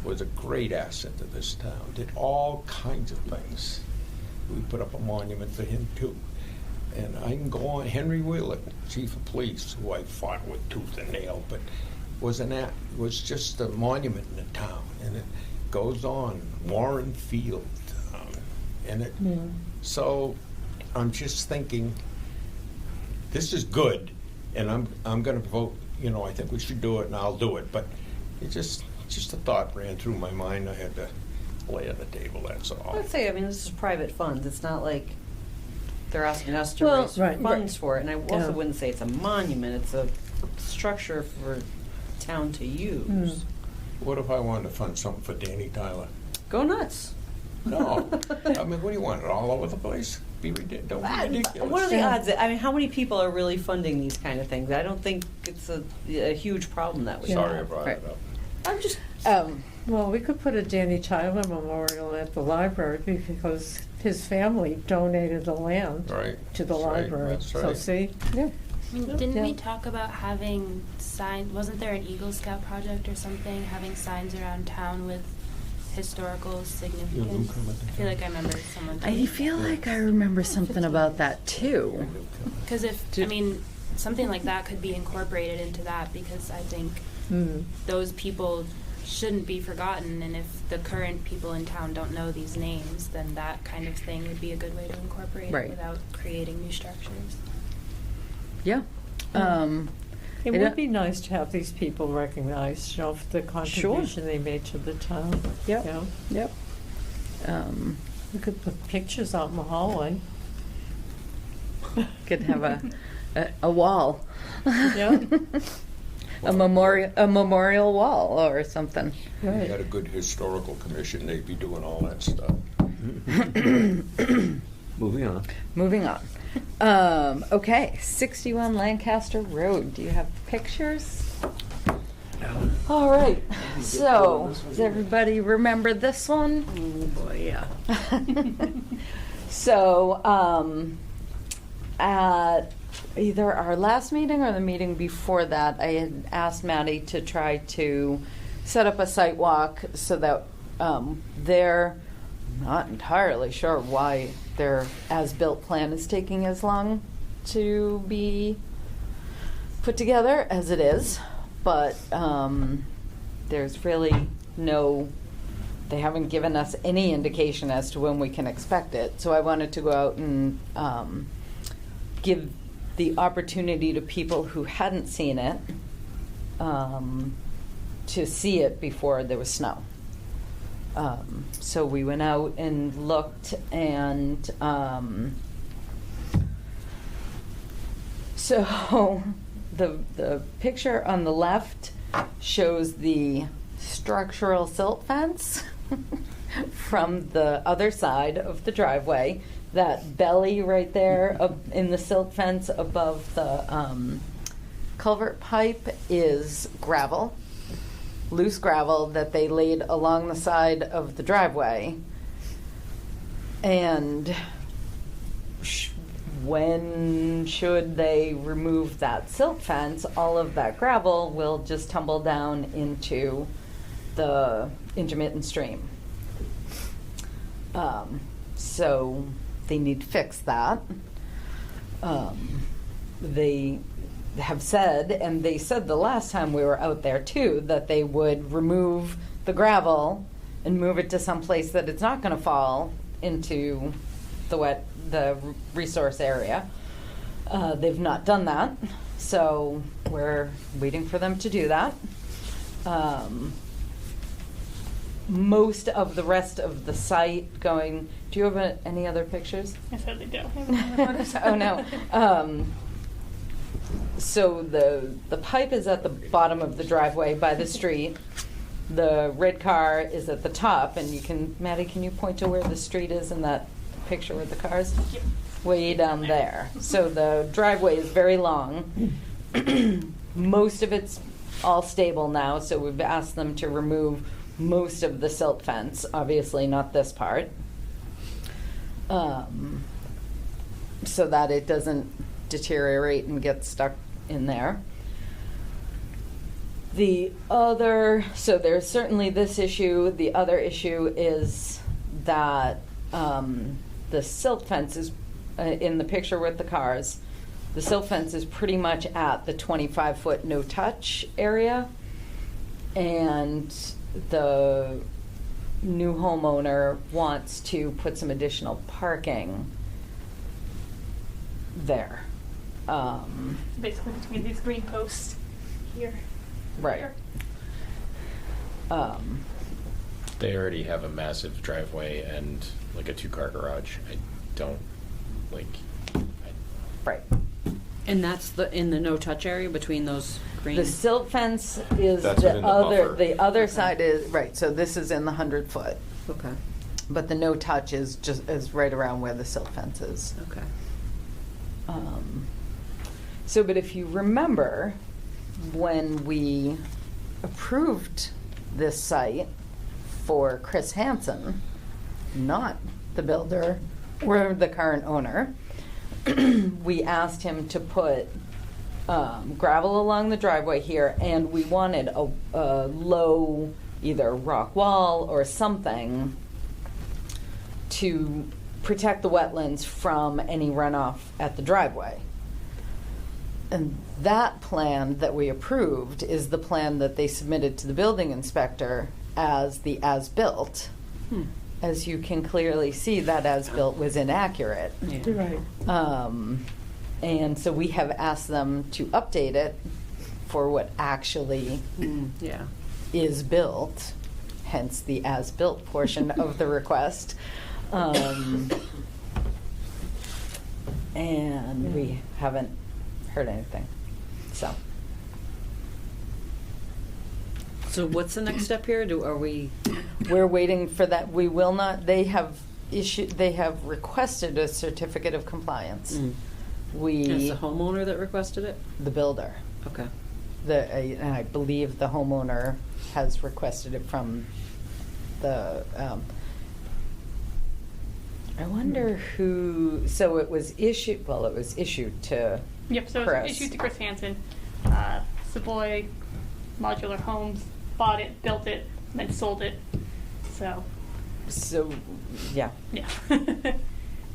was a great asset to this town. Did all kinds of things. We put up a monument for him too. And I can go on. Henry Wheeler, chief of police, who I fought with tooth and nail, but was just a monument in the town. And it goes on. Warren Field, and it. So I'm just thinking, this is good, and I'm going to vote. You know, I think we should do it, and I'll do it. But it just a thought ran through my mind. I had to lay on the table. That's all. I'd say, I mean, this is private funds. It's not like they're asking us to Well, raise right. funds for it. And I also Yeah. wouldn't say it's a monument. It's a structure for town to use. What if I wanted to fund something for Danny Tyler? Go nuts. No. I mean, what do you want? It all over the place? Don't be ridiculous. What are the odds? I mean, how many people are really funding these kind of things? I don't think it's a huge problem that we Sorry I have. brought Right. it up. I'm just Well, we could put a Danny Tyler memorial at the library because his family donated the land Right. to the That's right. library. That's So right. see, Yeah. Didn't Yeah. we talk about having signs? Wasn't there an Eagle Scout project or something? Having signs around town with historical significance? I feel like I remember someone. I feel like I remember something about that too. Because I mean, something like that could be incorporated into that because I think those people shouldn't be forgotten, and if the current people in town don't know these names, then that kind of thing would be a good way to incorporate Right. it without creating new structures. Yeah. it I would don't- be nice to have these people recognized, you know, for the contribution they made to the town. Yep. You know? Yep. We could put pictures out in the hallway. Could have a wall. Yeah. A memorial wall or something. We Right. had a good historical commission, they'd be doing all that stuff. Moving on. Moving on. Okay, 61 Lancaster Road. Do you have pictures? All right. So, does everybody remember this one? Oh, boy, yeah. So, at either our last meeting or the meeting before that, I had asked Maddie to try to set up a site walk so that they're not entirely sure why their as-built plan is taking as long to be put together as it is, but there's really they haven't given us any indication as to when we can expect it. So I wanted to go out and give the opportunity to people who hadn't seen it to see it before there was snow. So we went out and looked, and so the picture on the left shows the structural silt fence from the other side of the driveway. That belly right there in the silt fence above the culvert pipe is gravel, loose gravel that they laid along the side of the driveway. And when should they remove that silt fence, all of that gravel will just tumble down into the intermittent stream. So they need to fix that. They have said, and they said the last time we were out there too, that they would remove the gravel and move it to some place that it's not going to fall into the resource area. They've not done that, so we're waiting for them to do that. Most of the rest of the site going. Do you have any other pictures? I certainly do. Oh no. So the pipe is at the bottom of the driveway by the street. The red car is at the top, and Maddie, can you point to where the street is in that picture with the cars? Yep. Way down there. So the driveway is very long. Most of it's all stable now, so we've asked them to remove most of the silt fence, obviously not this part, so that it doesn't deteriorate and get stuck in there. So there's certainly this issue. The other issue is that the silt fence is, in the picture with the cars, the silt fence is pretty much at the 25-foot no-touch area, and the new homeowner wants to put some additional parking there. Basically between these green posts here. Right. Here. They already have a massive driveway and like a 2-car garage. I don't like. Right. And that's in the no-touch area between those green. The silt fence is That's the within the other. buffer. The other side is right. So this is in the 100-foot, Okay. but the no touch is right around where the silt fence is. Okay. But if you remember, when we approved this site for Chris Hansen, not the builder or the current owner, we asked him to put gravel along the driveway here, and we wanted a low either rock wall or something to protect the wetlands from any runoff at the driveway. And that plan that we approved is the plan that they submitted to the building inspector as the as-built. As you can clearly see, that as-built was inaccurate. Right. And so we have asked them to update it for what actually Yeah. is built, hence the as-built portion of the request. And we haven't heard anything, so. So what's the next step here? We're waiting for that. We will not, they have requested a certificate of compliance. It's the homeowner that requested it? The builder. Okay. And I believe the homeowner has requested it from the, I wonder who, so it was issued to Yep, so Chris. it's issued to Chris Hansen. Savoy Modular Homes bought it, built it, and then sold it. So, yeah. yeah.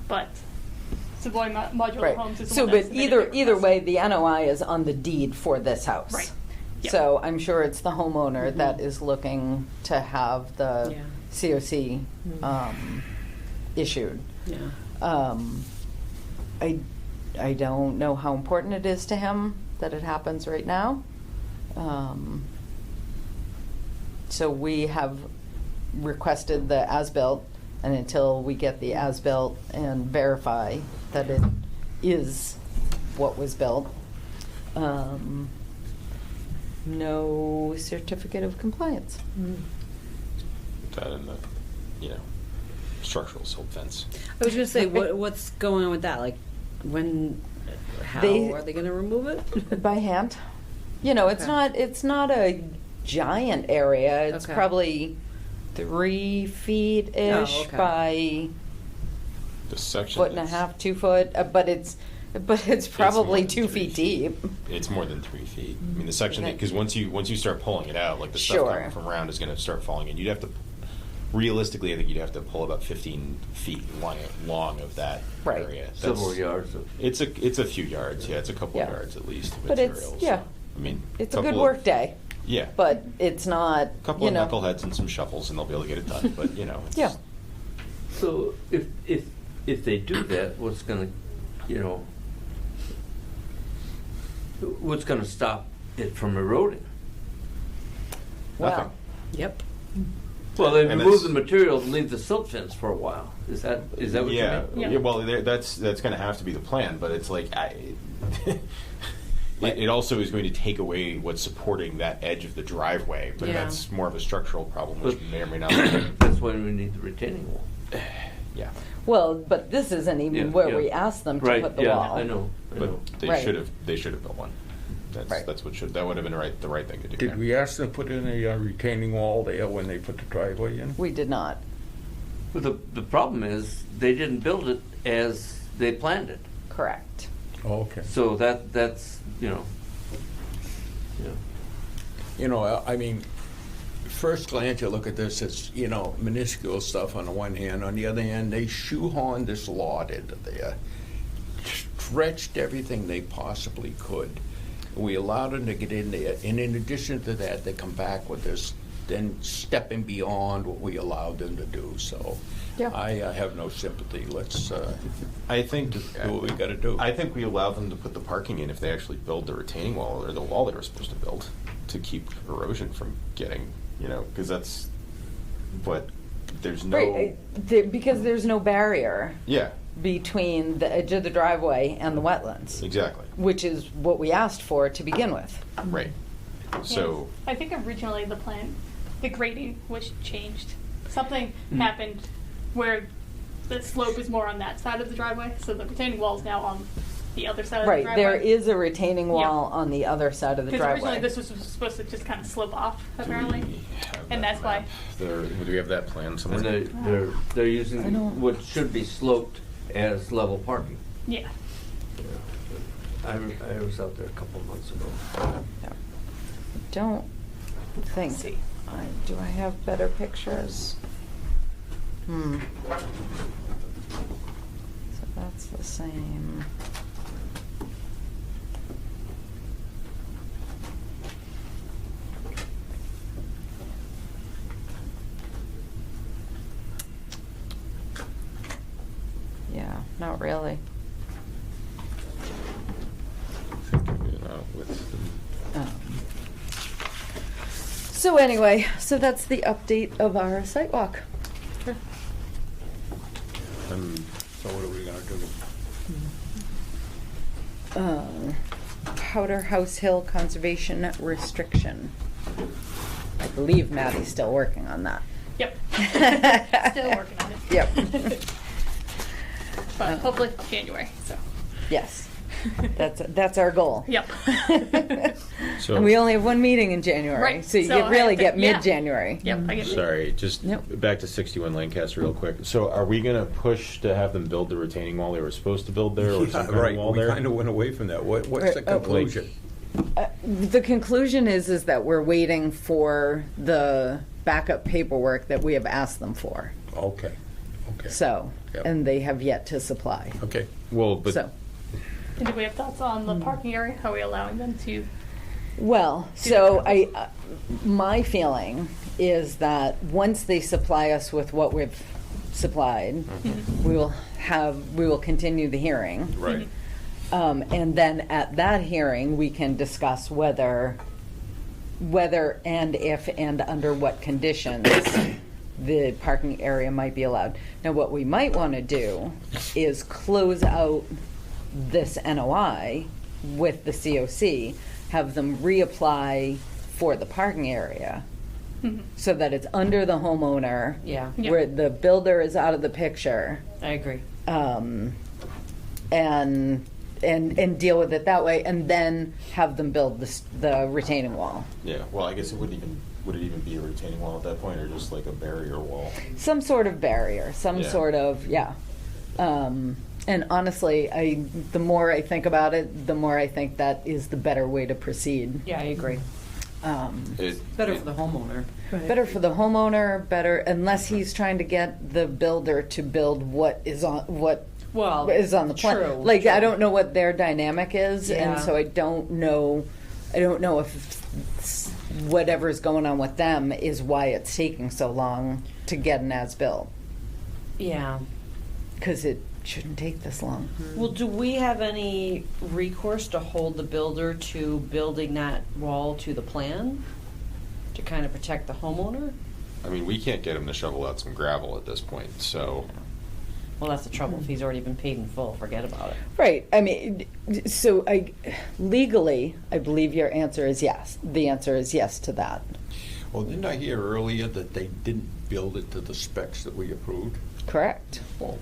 But Savoy Modular Right. Homes is the So, one that but submitted the either request. way, the NOI is on the deed for this house. Right. Yep. So I'm sure it's the homeowner that is looking to have the Yeah. COC issued. Yeah. I I don't know how important it is to him that it happens right now. So we have requested the as-built, and until we get the as-built and verify that it is what was built, no certificate of compliance. That and the, structural silt fence. I was gonna say, what's going on with that? Like, how are they gonna remove it? By hand. It's not a giant area. It's Okay. probably 3 feet-ish Oh, okay. by The section. foot and a half, 2 foot, but it's probably more than 2 3 feet deep. It's more than 3 feet. I mean, the section, because once you start pulling it out, like the Sure. stuff coming from around is going to start falling in. You'd have to, realistically, I think you'd have to pull about 15 feet long of that Right. area. Several yards of. It's a few yards. Yeah, it's a couple Yeah. yards at least. Of But it's- material, yeah. So, I mean, It's a couple good of- work day, Yeah, but it's not, a couple of knuckleheads and some shovels, and they'll be able to get it done. But it's, Yeah. So if they do that, what's gonna, what's gonna stop it from eroding? Well, Yep. Well, they And remove that's- the material and leave the silt fence for a while. Is that what yeah, you mean? yeah. Well, that's going to have to be the plan, but it's like it also is going to take away what's supporting that edge of the driveway, but Yeah. that's more of a structural problem, which But- may or may not. That's why we need the retaining wall. Yeah, well, but this isn't even Yeah, where yeah. we asked them to Right, put the yeah, wall. I know. but they Right. should have built one. Right. That would have been the right thing to do. Did we ask them to put in a retaining wall there when they put the driveway in? We did not. But the problem is, they didn't build it as they planned it. Correct. Oh, okay. So that's. I mean, first glance, you look at this, it's, minuscule stuff on the one hand. On the other hand, they shoehorned this lot into there, stretched everything they possibly could. We allowed them to get in there, and in addition to that, they come back with this, then stepping beyond what we allowed them to do. So Yeah. I have no sympathy. Let's I think do what we got to do. I think we allow them to put the parking in if they actually build the retaining wall or the wall they were supposed to build to keep erosion from getting, because that's. But there's no. Right, because there's no barrier Yeah, between the edge of the driveway and the wetlands, exactly. which is what we asked for to begin with. Right. So. I think originally the grading was changed. Something happened where the slope is more on that side of the driveway, so the retaining wall is now on the other side of the Right, driveway. there is a retaining wall on the other side of the Because originally driveway. this was supposed to just kind of slope off, apparently. Do we have And that that's why. map? Do we have that plan And somewhere? they're I using don't- what should be sloped as level parking. Yeah. I was out there a couple of months ago. Don't think, do I have better pictures? So that's the same. Yeah, not really. So anyway, so that's the update of our site walk. So what are we going to do? Powder House Hill Conservation Restriction. I believe Maddie's still working on that. Yep. Still working on it. Yep. But hopefully January, so. Yes, that's our goal. Yep. So- And we only have one meeting in January, Right, so you so I really have to- get yeah. mid-January. Yep, I get it. Sorry, just Yep. back to 61 Lancaster real quick. So are we going to push to have them build the retaining wall they were supposed to build there, or some kind right, of wall we there? kind of went away from that. What's Right, the conclusion? The conclusion is that we're waiting for the backup paperwork that we have asked them for. Okay. So, Yep. and they have yet to supply. Okay. Well, but So, And do we have thoughts on the parking area? How are we allowing them to? well, so my feeling is that once they supply us with what we've supplied, we will continue the hearing. right. And then at that hearing, we can discuss whether and if and under what conditions the parking area might be allowed. Now, what we might want to do is close out this NOI with the COC, have them reapply for the parking area, so that it's under the homeowner, Yeah, where the builder is out of the picture, I agree. and deal with it that way, and then have them build the retaining wall. Yeah, well, I guess would it even be a retaining wall at that point, or just like a barrier wall? Some sort of barrier, some Yeah. sort of, yeah. And honestly, the more I think about it, the more I think that is the better way to proceed. Yeah, I agree. Better for the homeowner. Better for the homeowner, better, unless he's trying to get the builder to build what is on the plan. true, Like, true. I don't know what their dynamic is, and Yeah. so I don't know if whatever's going on with them is why it's taking so long to get an as-built, Yeah. because it shouldn't take this long. Well, do we have any recourse to hold the builder to building that wall to the plan? To kind of protect the homeowner? I mean, we can't get him to shovel out some gravel at this point, so. Well, that's the trouble. If he's already been paid in full, forget about it. Right. I mean, so legally, I believe your answer is yes. The answer is yes to that. Well, didn't I hear earlier that they didn't build it to the specs that we approved? Correct. Well,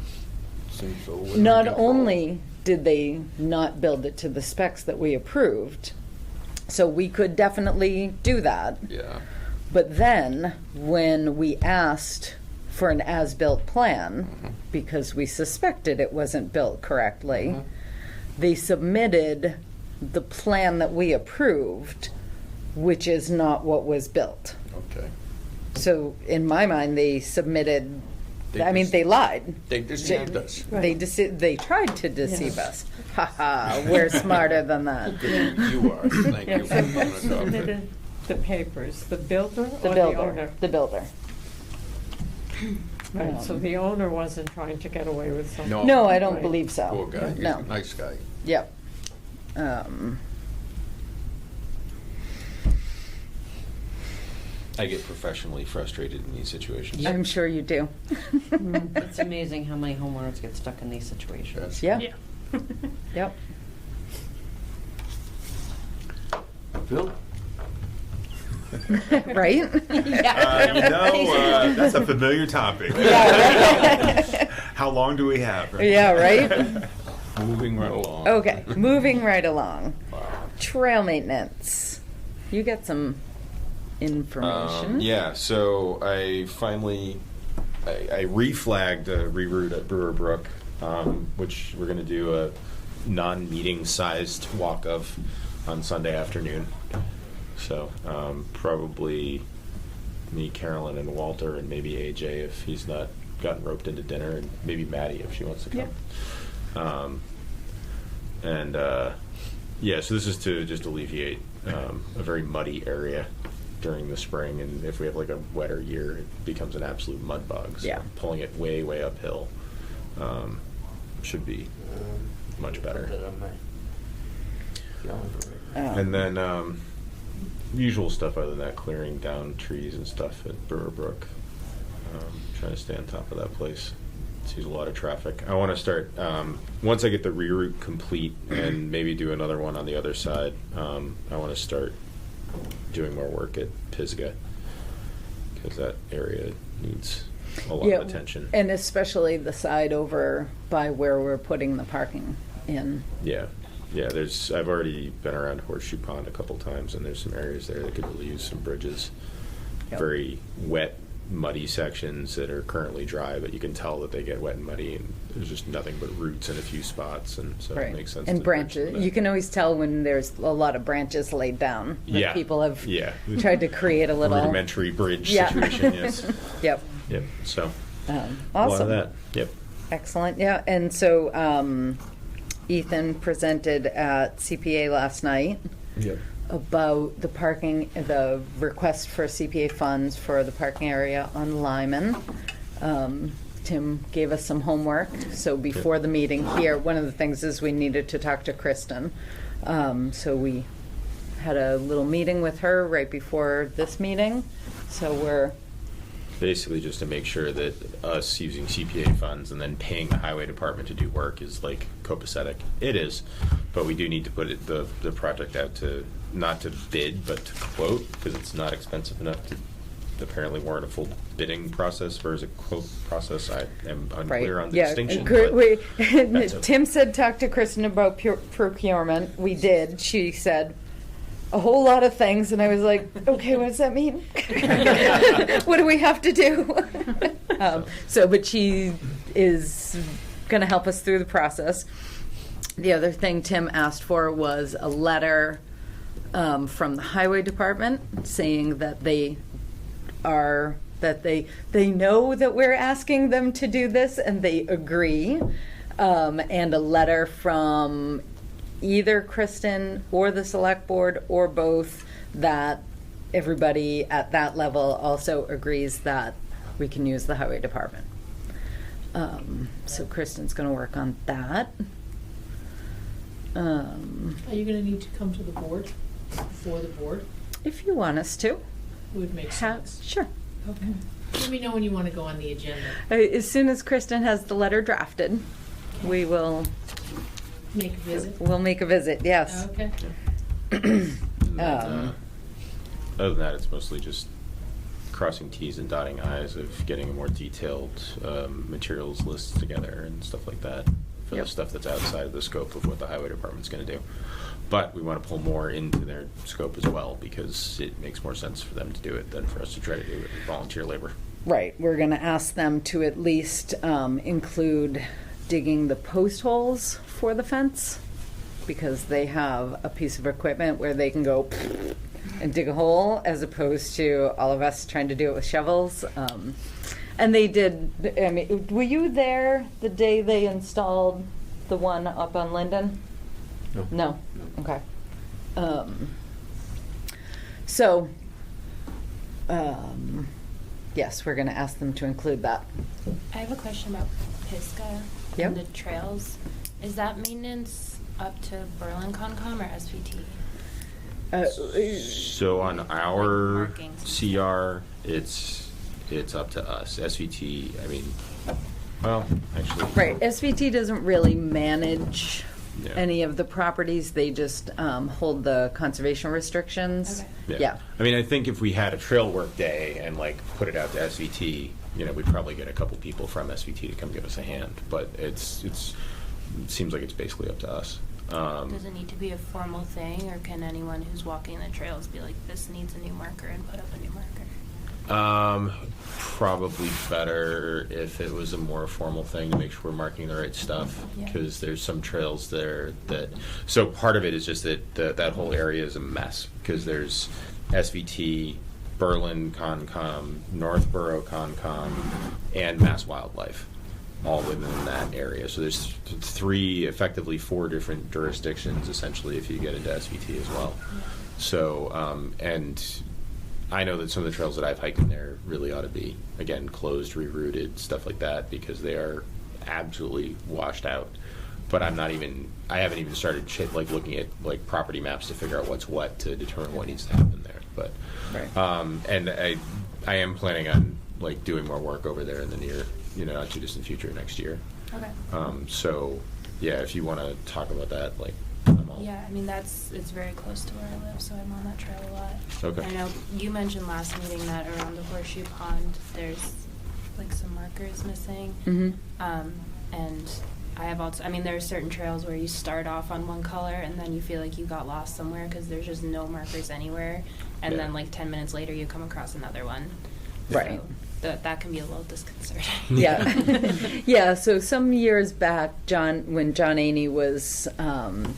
seems so. We're Not in control. only did they not build it to the specs that we approved, so we could definitely do that. Yeah. But then, when we asked for an as-built plan, because we suspected it wasn't built correctly, they submitted the plan that we approved, which is not what was built. Okay. So, in my mind, they submitted, they lied. They deceived us. They tried to deceive us. Ha ha, we're smarter than that. You are. Thank Yeah, you. so who submitted the papers, the builder The or the builder. owner? The builder. Right, so the owner wasn't trying to get away with something. No, I don't Right. believe so. Poor guy. He's No. a nice guy. Yep. I get professionally frustrated in these situations. I'm sure you do. It's amazing how many homeowners get stuck in these situations. Yeah. Yeah. Yep. Phil? Right? That's a familiar topic. How long do we have? Yeah, right? Moving right along. Okay, moving right along. Trail maintenance. You got some information. Yeah, so I finally I reflagged a reroute at Brewer Brook, which we're going to do a non-meeting sized walk of on Sunday afternoon. So probably me, Carolyn, and Walter, and maybe AJ if he's not gotten roped into dinner, and maybe Maddie if she wants to come. Yeah, so this is to just alleviate a very muddy area during the spring, and if we have like a wetter year, it becomes an absolute mud bog. So Yeah. pulling it way, way uphill should be much better. And then usual stuff other than that, clearing down trees and stuff at Brewer Brook. Trying to stay on top of that place. Sees a lot of traffic. I want to start, once I get the reroute complete and maybe do another one on the other side, I want to start doing more work at Pisgah, because that area needs a lot of attention. And especially the side over by where we're putting the parking in. Yeah, I've already been around Horseshoe Pond a couple times, and there's some areas there that could really use some bridges. Yep. Very wet, muddy sections that are currently dry, but you can tell that they get wet and muddy, and there's just nothing but roots in a few spots, and so Right. it makes sense. And to bridge branches. them. You can always tell when there's a lot of branches laid down. That Yeah. people have tried to create a little rudimentary bridge Yeah. situation. Yes. Yep. Yep. So Awesome. a lot of that. Yep. Excellent. Yeah. And so Ethan presented at CPA last night Yep. about the parking, the request for CPA funds for the parking area on Lyman. Tim gave us some homework. So before the meeting here, one of the things is we needed to talk to Kristen. So we had a little meeting with her right before this meeting. So we're Basically, just to make sure that us using CPA funds and then paying the highway department to do work is like copacetic. It is, but we do need to put the project out to, not to bid, but to quote, because it's not expensive enough to apparently warrant a full bidding process versus a quote process. I am unclear on the distinction. But that's okay. Tim said talk to Kristen about procurement. We did. She said a whole lot of things, and I was like, okay, what does that mean? What do we have to do? But she is going to help us through the process. The other thing Tim asked for was a letter from the highway department saying that they know that we're asking them to do this and they agree, and a letter from either Kristen or the select board or both that everybody at that level also agrees that we can use the highway department. So Kristen's going to work on that. Are you going to need to come to the board, for the board? If you want us to. Would make sense. Sure. Okay. Let me know when you want to go on the agenda. As soon as Kristen has the letter drafted, we will Make a visit? We'll make a visit, yes. Okay. Other than that, it's mostly just crossing T's and dotting I's of getting a more detailed materials list together and stuff like that for the stuff that's outside of the scope of what the highway department's going to do. But we want to pull more into their scope as well because it makes more sense for them to do it than for us to try to do it with volunteer labor. Right. We're going to ask them to at least include digging the post holes for the fence because they have a piece of equipment where they can go and dig a hole as opposed to all of us trying to do it with shovels. And they did, I mean, were you there the day they installed the one up on Linden? No? Okay. Yes, we're going to ask them to include that. I have a question about Pisgah and the trails. Is that maintenance up to Berlin Concom or SVT? So on our CR, it's up to us. SVT, I mean, well, actually. Right, SVT doesn't really manage any of the properties. They just hold the conservation restrictions. Okay. Yeah. I mean, I think if we had a trail work day and like put it out to SVT, we'd probably get a couple people from SVT to come give us a hand. But it seems like it's basically up to us. Does it need to be a formal thing, or can anyone who's walking the trails be like, this needs a new marker and put up a new marker? Probably better if it was a more formal thing to make sure we're marking the right stuff, because there's some trails there so part of it is just that whole area is a mess because there's SVT, Berlin Concom, Northborough Concom, and Mass Wildlife all within that area. So there's effectively four different jurisdictions essentially if you get into SVT as well. So and I know that some of the trails that I've hiked in there really ought to be, again, closed, rerouted, stuff like that, because they are absolutely washed out. But I haven't even started looking at like property maps to figure out what's what to determine what needs to happen there. But and I am planning on like doing more work over there in the near, not too distant future next year. Okay. So yeah, if you want to talk about that, like. Yeah, I mean it's very close to where I live, so I'm on that trail a lot. Okay. I know you mentioned last meeting that around the Horseshoe Pond there's like some markers missing. Mm-hmm. And I have also, there are certain trails where you start off on one color and then you feel like you got lost somewhere because there's just no markers anywhere, and then like 10 minutes later you come across another one. Right. So that can be a little disconcerting. Yeah. Yeah, so some years back, when John Aney was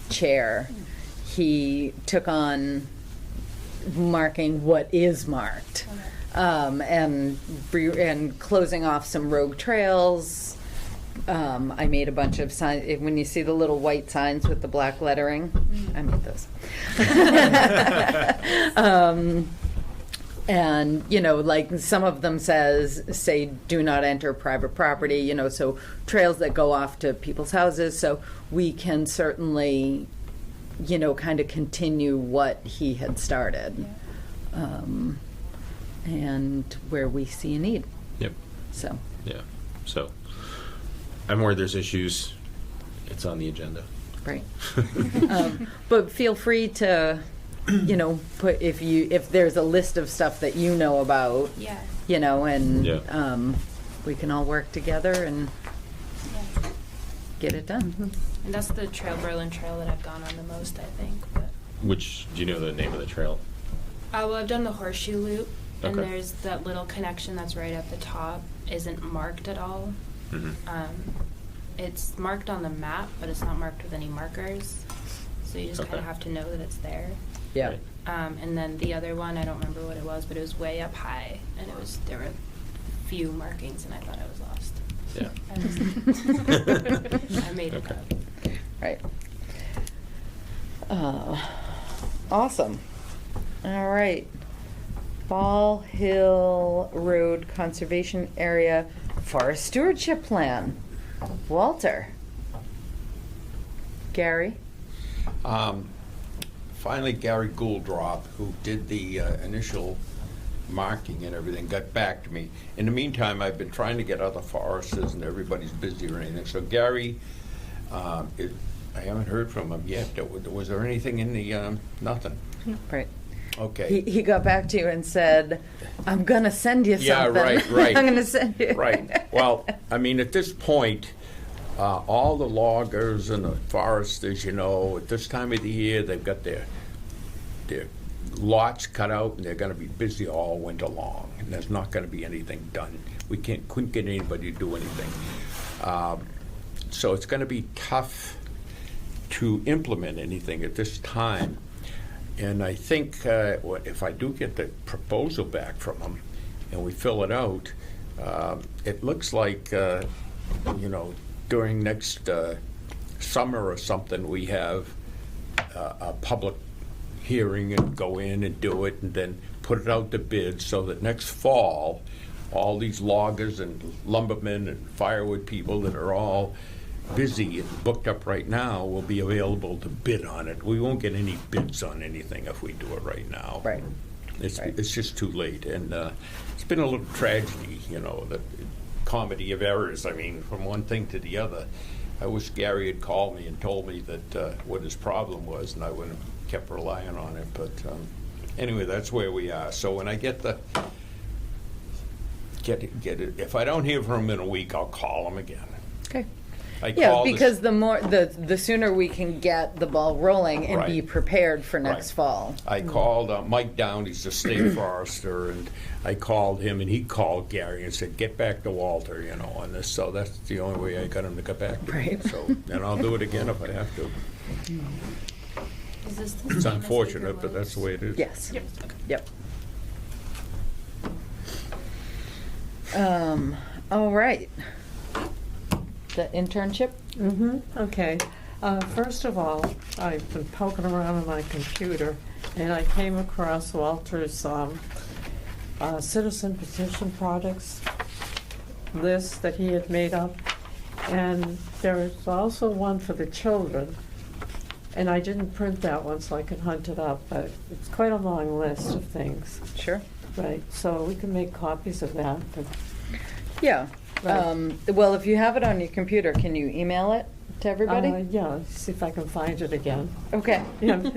chair, he took on marking what is marked, and closing off some rogue trails. I made a bunch of signs. When you see the little white signs with the black lettering, I made those. And, like some of them say, do not enter private property, so trails that go off to people's houses. So we can certainly, kind of continue what he had started. And where we see a need. Yep. So. Yeah. So, and where there's issues, it's on the agenda. Right. But feel free to, put if there's a list of stuff that you know about, Yeah. And Yeah. we can all work together and Yeah. get it done. And that's the Berlin Trail that I've gone on the most, I think. But Which, do you know the name of the trail? well, I've done the horseshoe loop, and Okay. there's that little connection that's right at the top, isn't marked at all. Mhm. It's marked on the map, but it's not marked with any markers. So you just kind Okay. of have to know that it's there. Yeah. Right. And then the other one, I don't remember what it was, but it was way up high, and there were few markings, and I thought I was lost. Yeah. I made it Okay. up. Right. Awesome. All right. Ball Hill Road Conservation Area Forest Stewardship Plan. Walter. Gary. Finally, Gary Gouldrop, who did the initial marking and everything, got back to me. In the meantime, I've been trying to get other foresters, and everybody's busy or anything. So Gary, I haven't heard from him yet. Was there anything in the, nothing? Right. Okay. He got back to you and said, I'm going to send you Yeah, something. right. I'm going to send you. Right. Well, I mean, at this point, all the loggers and the foresters, at this time of the year, they've got their lots cut out, and they're going to be busy all winter long, and there's not going to be anything done. We couldn't get anybody to do anything. So it's going to be tough to implement anything at this time. And I think if I do get the proposal back from them and we fill it out, it looks like, during next summer or something, we have a public hearing and go in and do it and then put it out to bid so that next fall, all these loggers and lumbermen and firewood people that are all busy and booked up right now will be available to bid on it. We won't get any bids on anything if we do it right now. Right. It's just too late, and it's been a little tragedy, the comedy of errors. I mean, from one thing to the other. I wish Gary had called me and told me that what his problem was, and I would have kept relying on it. But anyway, that's where we are. So when I get it, if I don't hear from him in a week, I'll call him again. Okay. I Yeah, called because the sooner we can get the ball rolling and be Right. prepared for next Right. fall. I called Mike Down, he's the state forester, and I called him, and he called Gary and said, get back to Walter, on this. So that's the only way I got him to get back to me. Right. So, and I'll do it again if I have to. Is this the It's same as unfortunate, Baker but that's the way it is. Yes. Yep. Yep. All right. The internship? Okay. First of all, I've been poking around on my computer, and I came across Walter's citizen petition products list that he had made up. And there is also one for the children. And I didn't print that one, so I can hunt it up, but it's quite a long list of things. Sure. Right, so we can make copies of that. Yeah. Right. Well, if you have it on your computer, can you email it to everybody? Yeah, see if I can find it again. Okay. Yeah. Right.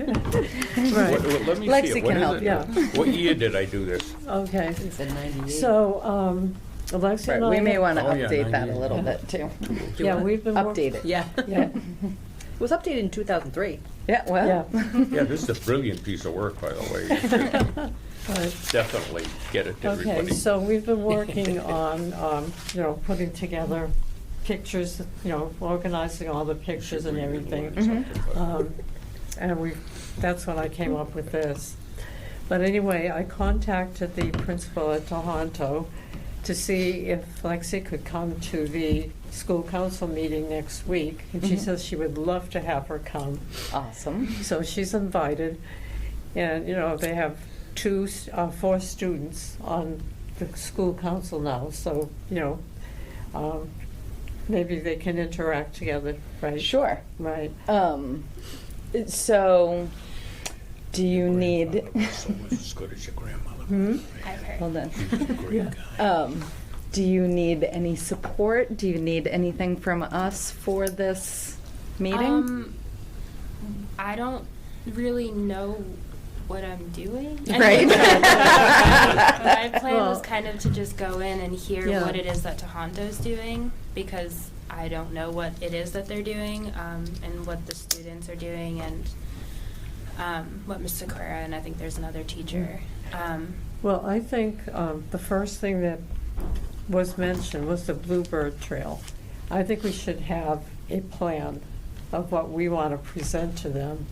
Let me Lexi see it. can What is help it? you. Yeah. What year did I do this? Okay. He said 98. So, Alexia Right, and I. we may want to Oh, yeah, update that a 98. little Yeah. bit too. Yeah, we've been. Update it. Yeah. Yeah, It was updated in 2003. Yeah, well. yeah. Yeah, this is a brilliant piece of work, by the way. You should Right. definitely get it to Okay, everybody. so we've been working on, putting together pictures, organizing all the pictures and everything. And that's when I came up with this. But anyway, I contacted the principal at Tohoto to see if Lexi could come to the school council meeting next week. And she says she would love to have her come. Awesome. So she's invited. And, they have 4 students on the school council now, so, maybe they can interact together, right? Sure. Right. So, do you need? As good as your grandmother. I've heard. Hold on. Great guy. Do you need any support? Do you need anything from us for this meeting? I don't really know what I'm doing. Right. My plan was Well, kind of to just go in and hear yeah. what it is that Tohonto's doing, because I don't know what it is that they're doing, and what the students are doing, and what Ms. Sequeira, and I think there's another teacher. Well, I think the first thing that was mentioned was the Bluebird Trail. I think we should have a plan of what we want to present to them.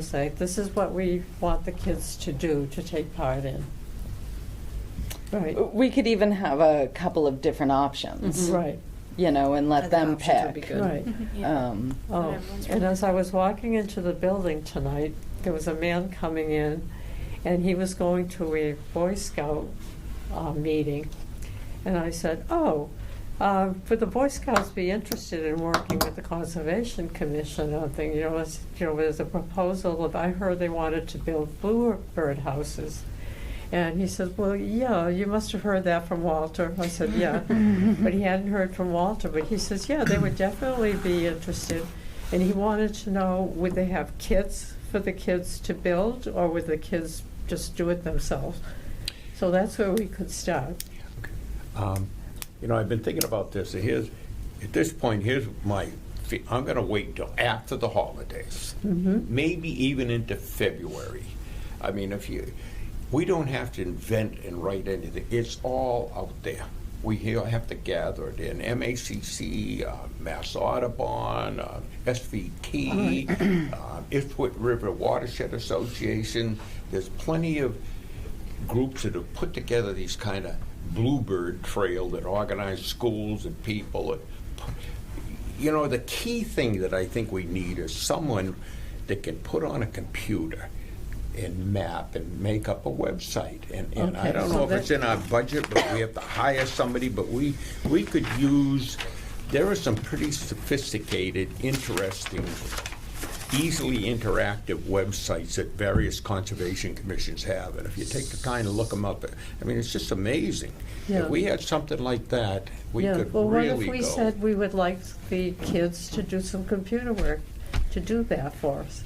Say, this is what we want the kids to do, to take part in. Right. We could even have a couple of different options, Right. And let them options would be pick. good. Right. Yeah. Oh, Whatever one's and really as I was walking into the building tonight, there was a man coming in, and he was going to a Boy Scout meeting. And I said, would the Boy Scouts be interested in working with the Conservation Commission on things? There's a proposal I heard they wanted to build bluebird houses. And he said, well, yeah, you must have heard that from Walter. I said, yeah. But he hadn't heard from Walter. But he says, yeah, they would definitely be interested. And he wanted to know, would they have kits for the kids to build, or would the kids just do it themselves? So that's where we could start. I've been thinking about this. At this point, I'm going to wait until after the holidays, maybe even into February. I mean, we don't have to invent and write anything. It's all out there. We have to gather it in. MACC, Mass Audubon, SVT, Ipswich River Watershed Association. There's plenty of groups that have put together these kind of Bluebird Trail that organize schools and people. The key thing that I think we need is someone that can put on a computer and map and make up a website. And I don't know if it's in our budget, but we have to hire somebody. But we could use, there are some pretty sophisticated, interesting, easily interactive websites that various conservation commissions have. And if you take the time to look them up, it's just amazing. Yeah. If we had something like that, we could well, really go. what if we said we would like the kids to do some computer work to do that for us?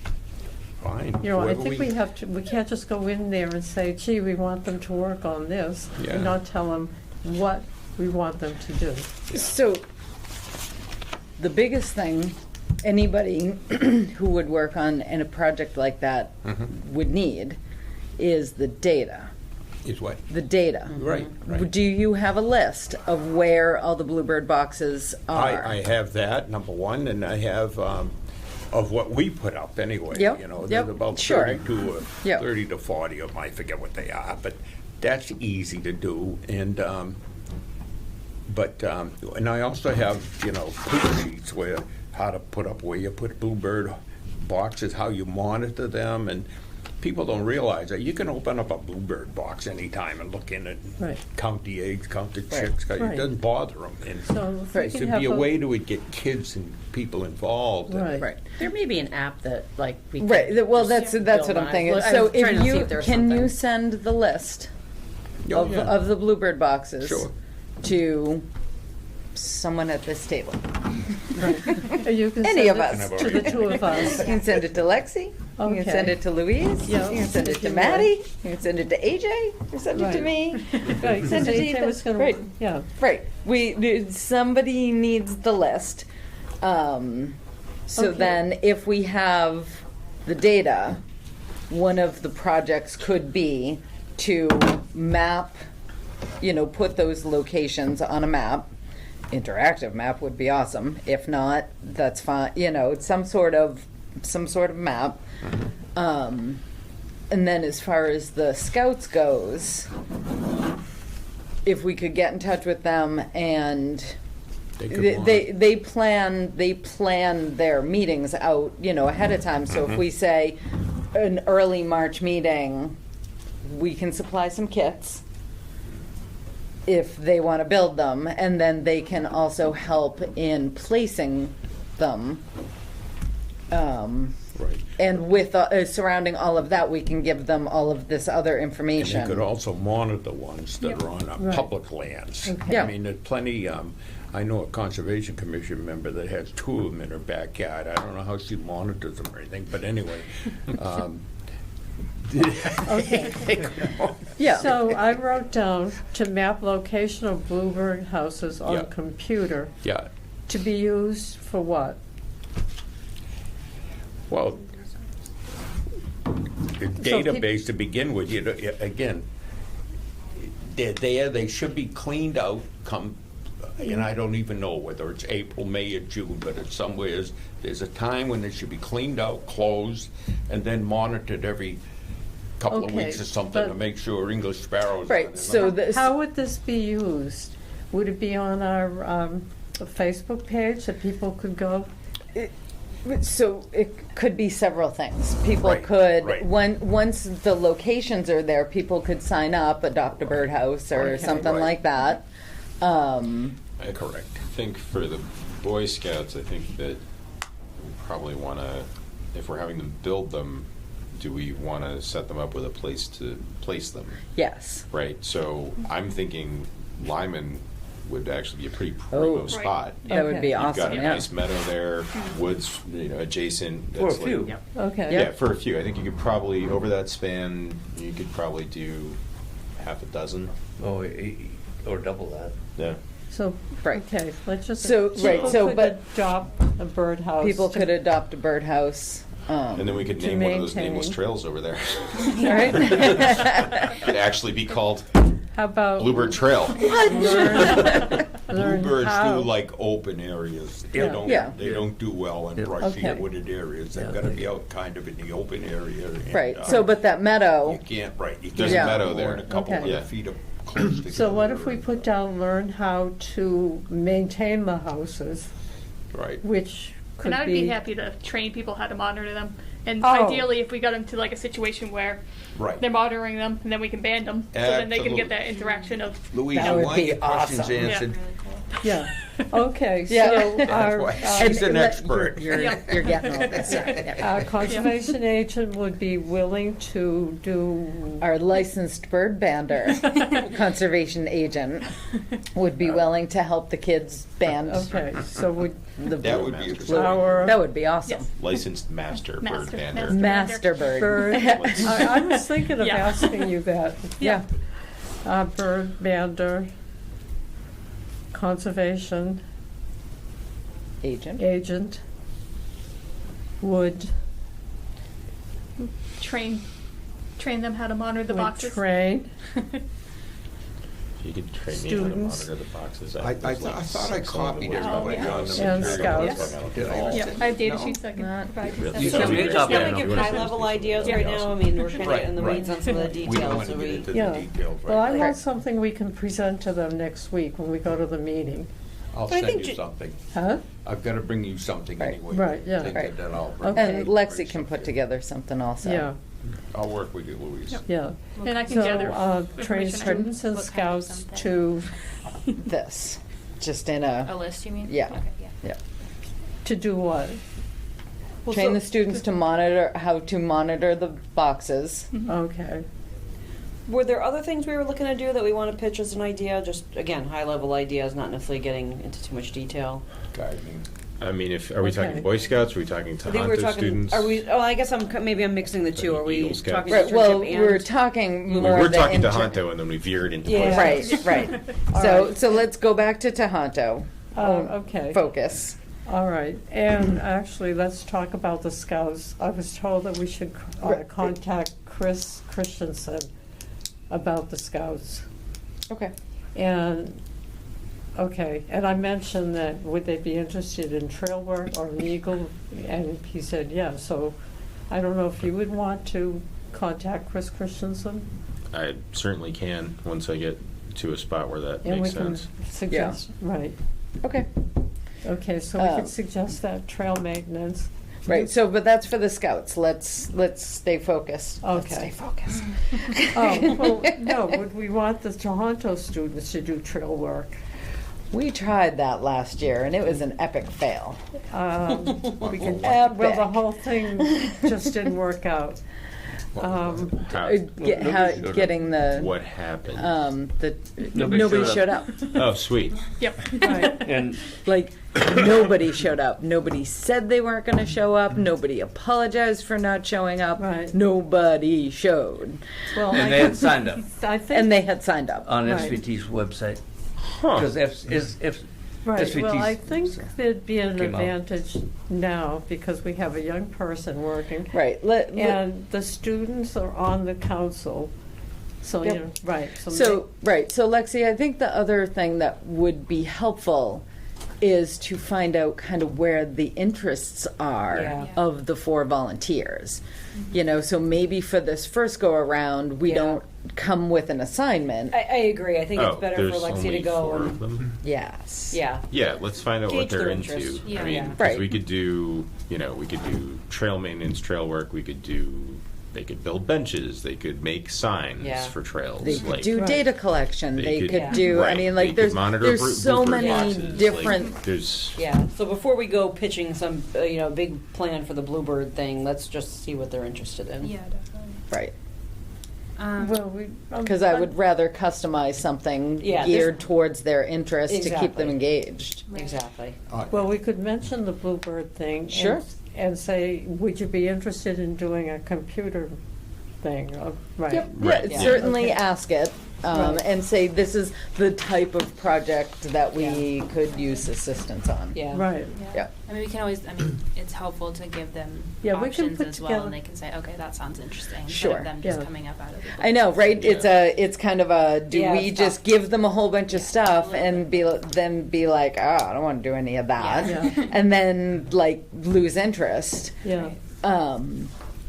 Fine. I Whoever think we have to, we can't just go in there and say, gee, we want them to work on this, Yeah. and not tell them what we want them to do. So, the biggest thing anybody who would work on in a project like that would need is the data. Is what? The data. Right. Do you have a list of where all the Bluebird boxes are? I have that, number one, and I have of what we put up anyway. Yep, There's yep, about sure. 32 or Yep. 30 to 40 of them, I forget what they are, but that's easy to do. And and I also have, Google sheets where how to put up where you put Bluebird boxes, how you monitor them, and people don't realize that you can open up a Bluebird box anytime and look in it, and Right. count the eggs, count the chicks. Right. It doesn't bother them. And So if we Right. can it'd have be a way to get kids and people involved. Right. Right. There may be an app that we can Right. Well, just that's build what I'm on. thinking. I was So trying to see if there's can you something. send the list Oh, of, yeah. of the Bluebird boxes Sure. to someone at this table? You can Any send of it us. to the two of us. You can send it to Lexi. You Okay. can send it to Louise. Yeah, You can send it if to you Maddie. You can send it to AJ. Or send it to Right. me. Right, Send it to AJ Ethan. was gonna- Right. yeah. Right. Somebody needs the list. So Okay. then, if we have the data, one of the projects could be to map, put those locations on a map. Interactive map would be awesome. If not, that's fine. Some sort of map. And then, as far as the scouts goes, if we could get in touch with them and They could they plan their meetings out, ahead of time. So if we say an early March meeting, we can supply some kits if they want to build them, and then they can also help in placing them. Right. And with surrounding all of that, we can give them all of this other And information. you could also monitor the ones that are on Right. public lands. Okay. Yeah. I mean, there's plenty, I know a Conservation Commission member that has 2 of them in her backyard. I don't know how she monitors them or anything, but anyway. Okay. Yeah. So I wrote down to map location of bluebird houses Yeah. on computer Yeah, to be used for what? well, the database to begin with, you know, again, they're there, they should be cleaned out come, and I don't even know whether it's April, May, or June, but it's somewhere, there's a time when they should be cleaned out, closed, and then monitored every couple of Okay, weeks or something to but- make sure English sparrows. Right, aren't in so them. this, How would this be used? Would it be on our Facebook page that people could go? so it could be several things. People Right, could, right. once the locations are there, people could sign up, adopt a birdhouse or Okay. something Right. like that. Correct. I think for the Boy Scouts, I think that we probably want to, if we're having them build them, do we want to set them up with a place to place them? Yes. Right. So I'm thinking Lyman would actually be a pretty primo Oh. spot. That would be Okay. You've got awesome, a yeah. nice meadow there, woods, adjacent. For a that's like- few. Okay. Yeah, for a few. I think you could probably, over that span, you could probably do half a dozen. Oh, or double that. Yeah. So, Right. okay, let's just. So, right, people so, could but- adopt a birdhouse. People to- could adopt a birdhouse. And then we could To name one of those maintain. nameless trails over there. All right. It'd actually be called How about? Bluebird Trail. Learn Bluebirds how. do like open areas. They Yeah. don't, Yeah. they don't do well in Yeah. brushy or Okay. wooded areas. They've gotta be out kind of in the open area. and, Right, so, but that meadow, You can't, right. You There's can't a go meadow there. more than a couple Okay. hundred Yeah. feet of close together. So what if we put down, learn how to maintain the houses, Right. which could And be. I'd be happy to train people how to monitor them. And Oh. ideally, if we got them to like a situation where Right. they're monitoring them, and then we can ban them, so then they can get that interaction of. Louise, That you would want be your questions awesome. answered? Yeah, okay, Yeah. so That's our, why our- she's an let- expert. You're you're getting all this, yeah, yeah. our conservation agent would be willing to do. Our licensed bird bander, conservation agent, would be willing to help the kids band Okay, so would the That would be a Master. our That would be awesome. Yes. Licensed master bird Master- bander. Master bird. bird, I was thinking of Yeah. asking you that. Yeah. Bird bander, conservation Agent. agent would train them how to monitor the would boxes. train. You could train me how to Students. monitor the boxes. I There's thought I 6 on the copied website. everybody yeah. on the And material. scouts. Did I miss Yeah, it? I have data No? sheets I can Not- provide you. Really? So Yeah, we we just got want that. to give Yeah. high-level ideas Yeah. right now. I mean, we're kind of Right, in the right. weeds on some of the We don't details, want so to get we. into Yeah. the details Well, I right want something we can present to them next week when we go to the meeting. I'll But I send think you ju- something. Huh? I've got to bring you something Right. anyway. Right, yeah. Thing Right. that I'll bring. Okay. And Lexi can put together something also. Yeah, I'll work with you, Louise. yeah. And I can So, gather train information. students and What kind of scouts something? to, This, just in A a, list, you mean? Yeah. Okay, yeah. yeah. to do what? Well, Train so- the students to monitor, how to monitor the boxes. Okay. Were there other things we were looking to do that we want to pitch as an idea? Just, again, high-level ideas, not necessarily getting into too much detail. Gardening. I mean, are we Okay. talking Boy Scouts? Are we talking I think we're Tohoto talking, students? are we, oh, I guess maybe I'm mixing the two. Are we Eagle Scouts. talking Right, well, internship we're and? talking We more were the talking inter- Tohoto, and then we veered into Boy Yeah. Scouts. Right, right. All So, right. so let's go back to Tohoto. Okay. Focus. All right, and actually, let's talk about the scouts. I was told that we should Right. contact Chris Christensen about the scouts. Okay. And, okay, and I mentioned that would they be interested in trail work or an eagle? And he said, yeah, so I don't know if you would want to contact Chris Christensen? I certainly can once I get to a spot where that And we makes can sense. suggest, right. Okay. Okay, so we Um, could suggest that trail maintenance. Right, so, but that's for the scouts. Let's stay focused. Let's Okay. stay focused. Oh, well, no, would we want the Tohoto students to do trail work? We tried that last year, and it was an epic fail. We can, Epic. well, the whole thing just didn't work out. How- Getting the, What happened? Nobody nobody showed showed up. Oh, sweet. Yep. Right. And Like, nobody showed up. Nobody said they weren't going to show up. Nobody apologized for not showing up. Right. Nobody showed. Well, and they had signed up I think. And they had signed up. on Right. SVT's website. Huh. Because if Right, SVT's well, I think there'd be an came out. advantage now because we have a young person working. Right. And the students are on the council, so, Yep. you know, right. So, right. So, Lexi, I think the other thing that would be helpful is to find out kind of where the interests are Yeah. of the 4 volunteers. You know, so maybe for this first go around, we Yeah. don't come with an assignment. I agree. I think Oh, it's better for there's Lexi only to go 4 and, of them. Yes. yeah. Yeah, let's find out Gauge what they're their into. interest. I Yeah. mean, Yeah. 'cause Right. we could do, we could do trail maintenance, trail work. We could do, they could build benches. They could make signs Yeah. for trails. They could like, do Right. data collection. They could Yeah. do. I Right. mean, They like could there's monitor there's so bluebird many boxes, different. Like, there's Yeah, so before we go pitching some, big plan for the Bluebird thing, let's just see what they're interested in. Yeah, definitely. Right. Well, we. Because I would rather customize something Yeah, geared towards their interest to keep them Exactly. engaged. Exactly. Well, we could mention the Bluebird thing. Sure. And say, would you be interested in doing a computer thing? Right. Yep. Right. Yeah, Yeah. certainly Okay. ask it Right. and say this is the type of project that we Yeah. could use assistance on. Yeah. Right. Yeah. I mean, we can always, it's helpful to give them Yeah, we can options put as well, together- and they can say, okay, that sounds interesting, instead Sure. of them just Yeah. coming up out of the blue. I know, right? It's kind of a do Yeah, we it's just tough. give them a whole bunch of Yeah, stuff a little and then be like, oh, I don't want to do any of that, Yeah. and then like lose interest. Yeah.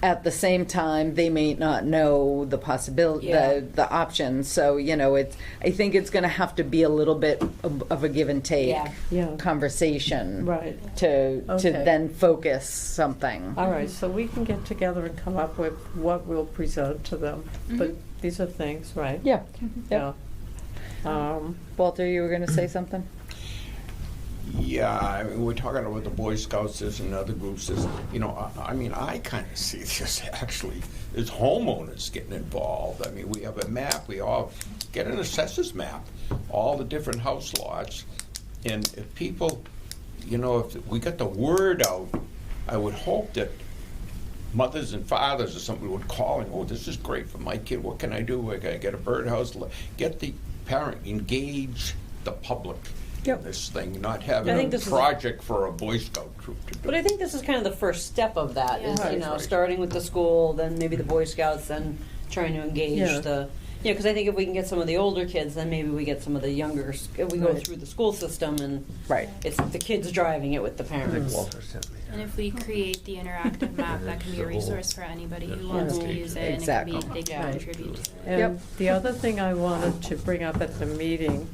At the same time, they may not know the possibility, Yeah. the options. So I think it's going to have to be a little bit of a give and take Yeah. Yeah. conversation Right. to Okay. then focus something. All right, so we can get together and come up with what we'll present to them. But these are things, right? Yeah. Yeah. Walter, you were going to say something? Yeah, I mean, we're talking about the Boy Scouts there's and other groups. I mean, I kind of see this actually as homeowners getting involved. I mean, we have a map. We all get an assessor's map, all the different house lots. And if people, if we got the word out, I would hope that mothers and fathers or somebody would call and, oh, this is great for my kid. What can I do? I gotta get a birdhouse. Get the parent, engage the public. Yep. This thing, not having I think a this is a- project for a Boy Scout troop to do. But I think this is kind of the first step of that, is, Yeah. Right. starting with the school, then maybe the Boy Scouts, then trying to engage Yeah. because I think if we can get some of the older kids, then maybe we get some of the younger, if we go Right. through the school system and Right. it's the kids driving it with the parents. Walter sent me. And if we create the interactive map, that can be a resource for anybody who wants to use it, Exactly. and they can Yeah. contribute to it. And the other thing I wanted to bring up at the meeting,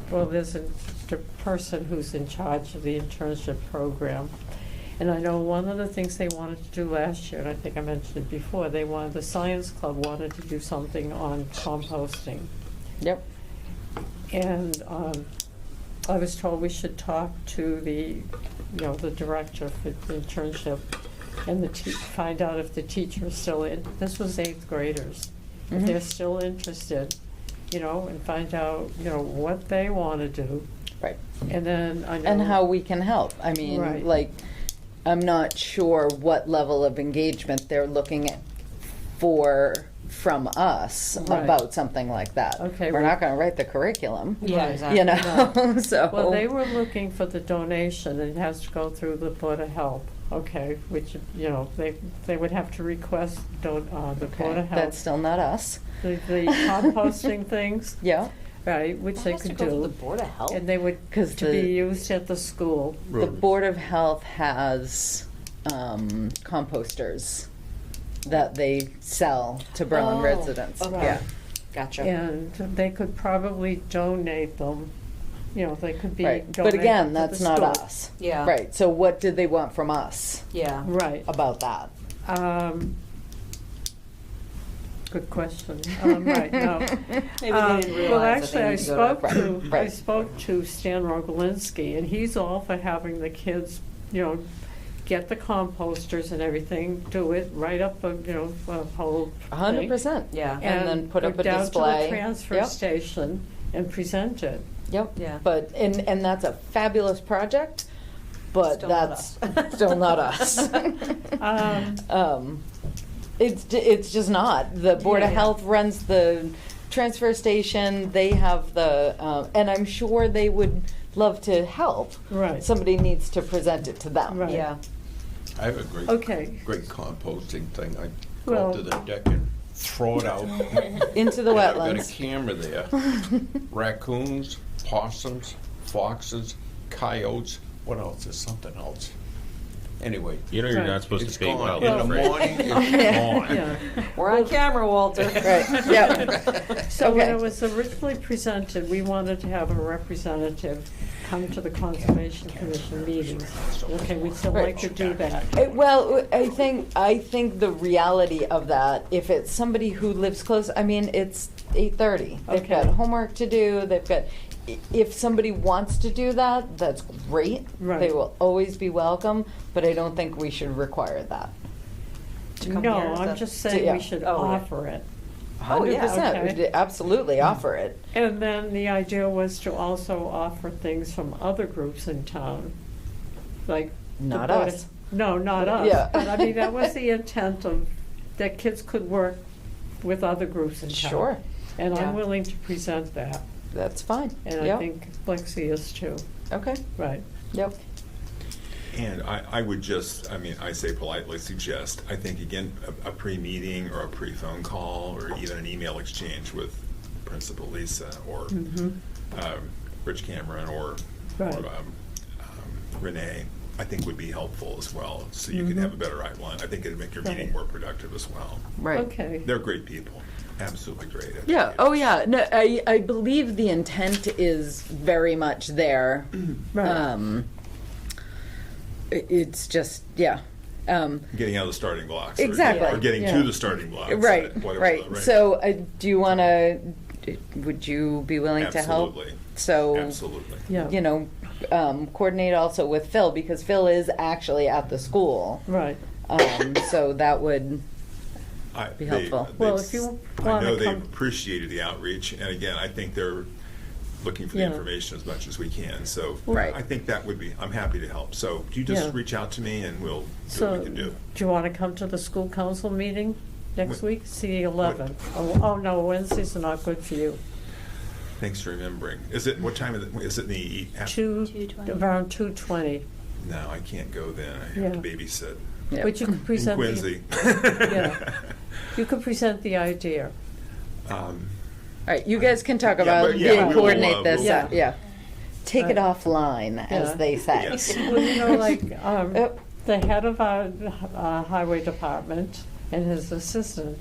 there's the person who's in charge of the internship program. And I know one of the things they wanted to do last year, and I think I mentioned it before, the science club wanted to do something on composting. Yep. And I was told we should talk to the director for the internship and find out if the teacher is still in. This was 8th graders. If they're still interested, and find out, what they want to do. Right. And then I know. And how we can help. I mean, Right. like, I'm not sure what level of engagement they're looking at from us Right. about something like that. Okay, We're well- not going to write the curriculum. Yeah, Right. exactly. You know, so. Well, they were looking for the donation, and it has to go through the Board of Health, okay, which, they would have to request the Board Okay, of that's Health. still not us. The composting things, Yeah. right, which That they has to could go through the do. Board of Health. And they would, 'Cause to the- be used at the school. The Board of Health has composters that they sell to Berlin residents. okay. Yeah. Gotcha. And they could probably donate them you know, they could be Right. But donated again, to that's the not school. us. Yeah. Right. So what did they want from us Yeah. Right. about that? Good question. Right, no. Maybe they didn't Well, realize that actually, they need to go to- Right. I spoke to Stan Rogolinsky, and he's all for having the kids, you know, get the composters and everything, do it, write up a, you know, a whole thing. 100%. Yeah. And then put go up a down display. to the transfer Yep. station and present it. Yep. Yeah. But and that's a fabulous project, but Still not that's us. still not us. It's just not. The Board of Yeah. Health runs the transfer station. They have the and I'm sure they would love to help. Right. Somebody needs to present it to them. Right. Yeah. I have a great, Okay. great composting thing. I go Well- up to the deck and throw it out. Into the I've got a wetlands. camera there. Raccoons, possums, foxes, coyotes. What else? There's something else. Anyway, You know you're Right. not supposed it's to bait gone. wildlife, In the right? morning, it's gone. Yeah. We're on camera, Walter. Right. Yeah. So when Okay. it was originally presented, we wanted to have a representative come to the Conservation Commission meetings. Okay, we'd still like to do that. Well, I think the reality of that, if it's somebody who lives close, I mean, it's 8:30. They've Okay. got homework to do. They've got. If somebody wants to do that, that's great. Right. They will always be welcome, but I don't think we should require that. come No, here, is I'm that- just saying Yeah. we should Oh, yeah. offer it. Oh, yeah. Okay. 100%. Absolutely offer it. And then the idea was to also offer things from other groups in town, like. the Not Board of- us. No, not us. Yeah. But I mean, that was the intent of, that kids could work with other groups in town. Sure. And Yeah. I'm willing to present that, That's fine. and I Yep. think Lexi is too, Okay. right. Yep. And I would just, I mean, I say politely suggest, I think again, a pre-meeting or a pre-phone call or even an email exchange with Principal Lisa or Rich Cameron or Right. Renee, I think would be helpful as well, so you can have a better outline. I think it'd make your meeting Right. more productive as well. Right. Okay. They're great people, absolutely great. Yeah. Oh, yeah. No, I believe the intent is very much there. Right. It's just, yeah. Getting out of the starting blocks. or- Exactly. Or getting Yeah. to the starting blocks. Right. whatever, Right. So, do you want to? Would you be willing to help? Absolutely. So, Absolutely. Yeah. you know, coordinate also with Phil because Phil is actually at the school. Right. So that would. Be helpful. Well, if you I wanna know they've come- appreciated the outreach, and again, I think they're looking for the Yeah. information as much as we can, so Right. I think that would be, I'm happy to help. So you just Yeah. reach out to me and we'll do what So, we can do. do you want to come to the school council meeting next What- week? See, 11. Oh, no, Wednesdays are not good for you. Thanks for remembering. Is it, what time is it in the? 2:20. Around 2:20. No, I can't go then. I have to Yeah. babysit. Yeah. But you could In present. the- Quincy. Yeah. You could present the idea. All right, you guys can talk Yeah, about but yeah, we will, coordinate this. yeah. Yeah. Take it Right. offline, as Yeah. they say. Yes. Well, you know, like, Yep. the head of our highway department and his assistant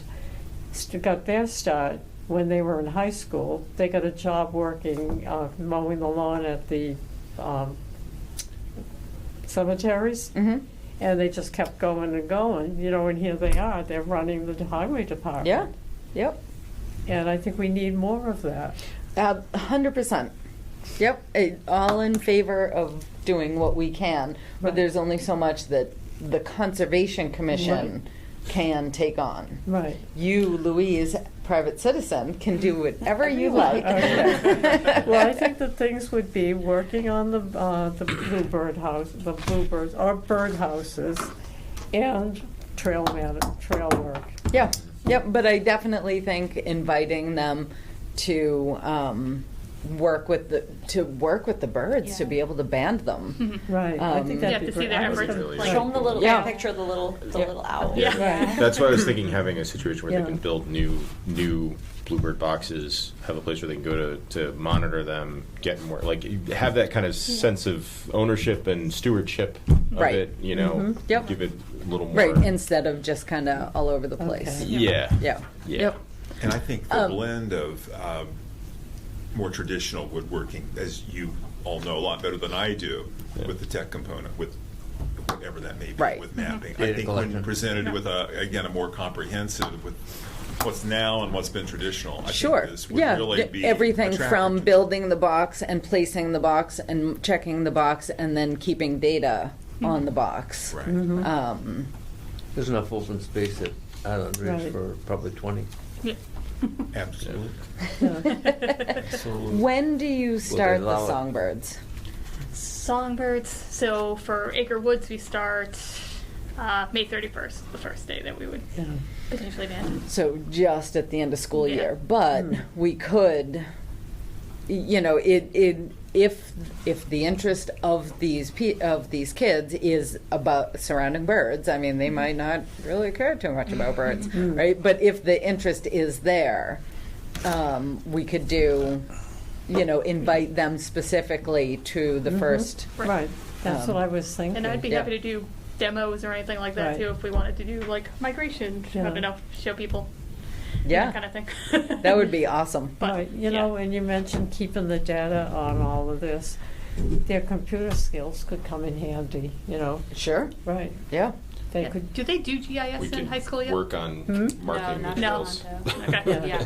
got their start when they were in high school. They got a job working, mowing the lawn at the cemeteries. Mm-hmm. And they just kept going and going, you know, and here they are, they're running the highway department. Yeah. Yep. And I think we need more of that. 100%. Yep. All in favor of doing what we can, but Right. there's only so much that the Conservation Commission can take on. Right. You, Louise, private citizen, can do whatever you like. Okay. Well, I think the things would be working on the bluebird house, the bluebirds, or bird houses, and trail work. Yeah, yep, but I definitely think inviting them to work with the birds to Yeah. be able to band them. Right. I think You that'd have be to see great. their I was efforts, gonna- like- Show them the little Yeah. picture of the little owl. Yeah. Right. That's why I was thinking having a situation where Yeah. they can build new bluebird boxes, have a place where they can go to monitor them, get more, like, you have that kind of sense of ownership and stewardship of Right. it, you know? Yep. Give it a little more. Right, instead of just kind of all over the place. Okay. Yeah. Yeah. Yeah. Yep. And I think the blend of more traditional woodworking, as you all know a lot better than I do, with the tech component, with whatever that may be, Right. with mapping. I Data think collection. when presented with a more comprehensive, with what's now and what's been traditional, I Sure. think this would Yeah. really be Everything attractive from to- building the box and placing the box and checking the box and then keeping data on the box. Right. Um, There's enough open space at Island Ridge Right. for probably 20. Yeah. Absolutely. So when do you start the allow it? songbirds? Songbirds. So for Acre Woods, we start May 31st, the first day that we would Yeah. potentially ban. So just at the end of school Yeah. year, but we could, you know, if the interest of these kids is about surrounding birds, I mean, they might not really care too much about birds, right? But if the interest is there, we could do, you know, invite them specifically to the first. Right, that's what I was thinking. And I'd be Yeah. happy to do demos or anything like that Right. too if we wanted to do like migration. Yeah. I don't know, show people Yeah, that kind of thing. that would be awesome. But, Right, you know, and you mentioned keeping the data on all of this. Their computer skills could come in handy, you know, Sure. right, Yeah. they Yeah. could, Do they do GIS We in could high school yet? work on marketing not materials. Toronto. Okay. Yeah.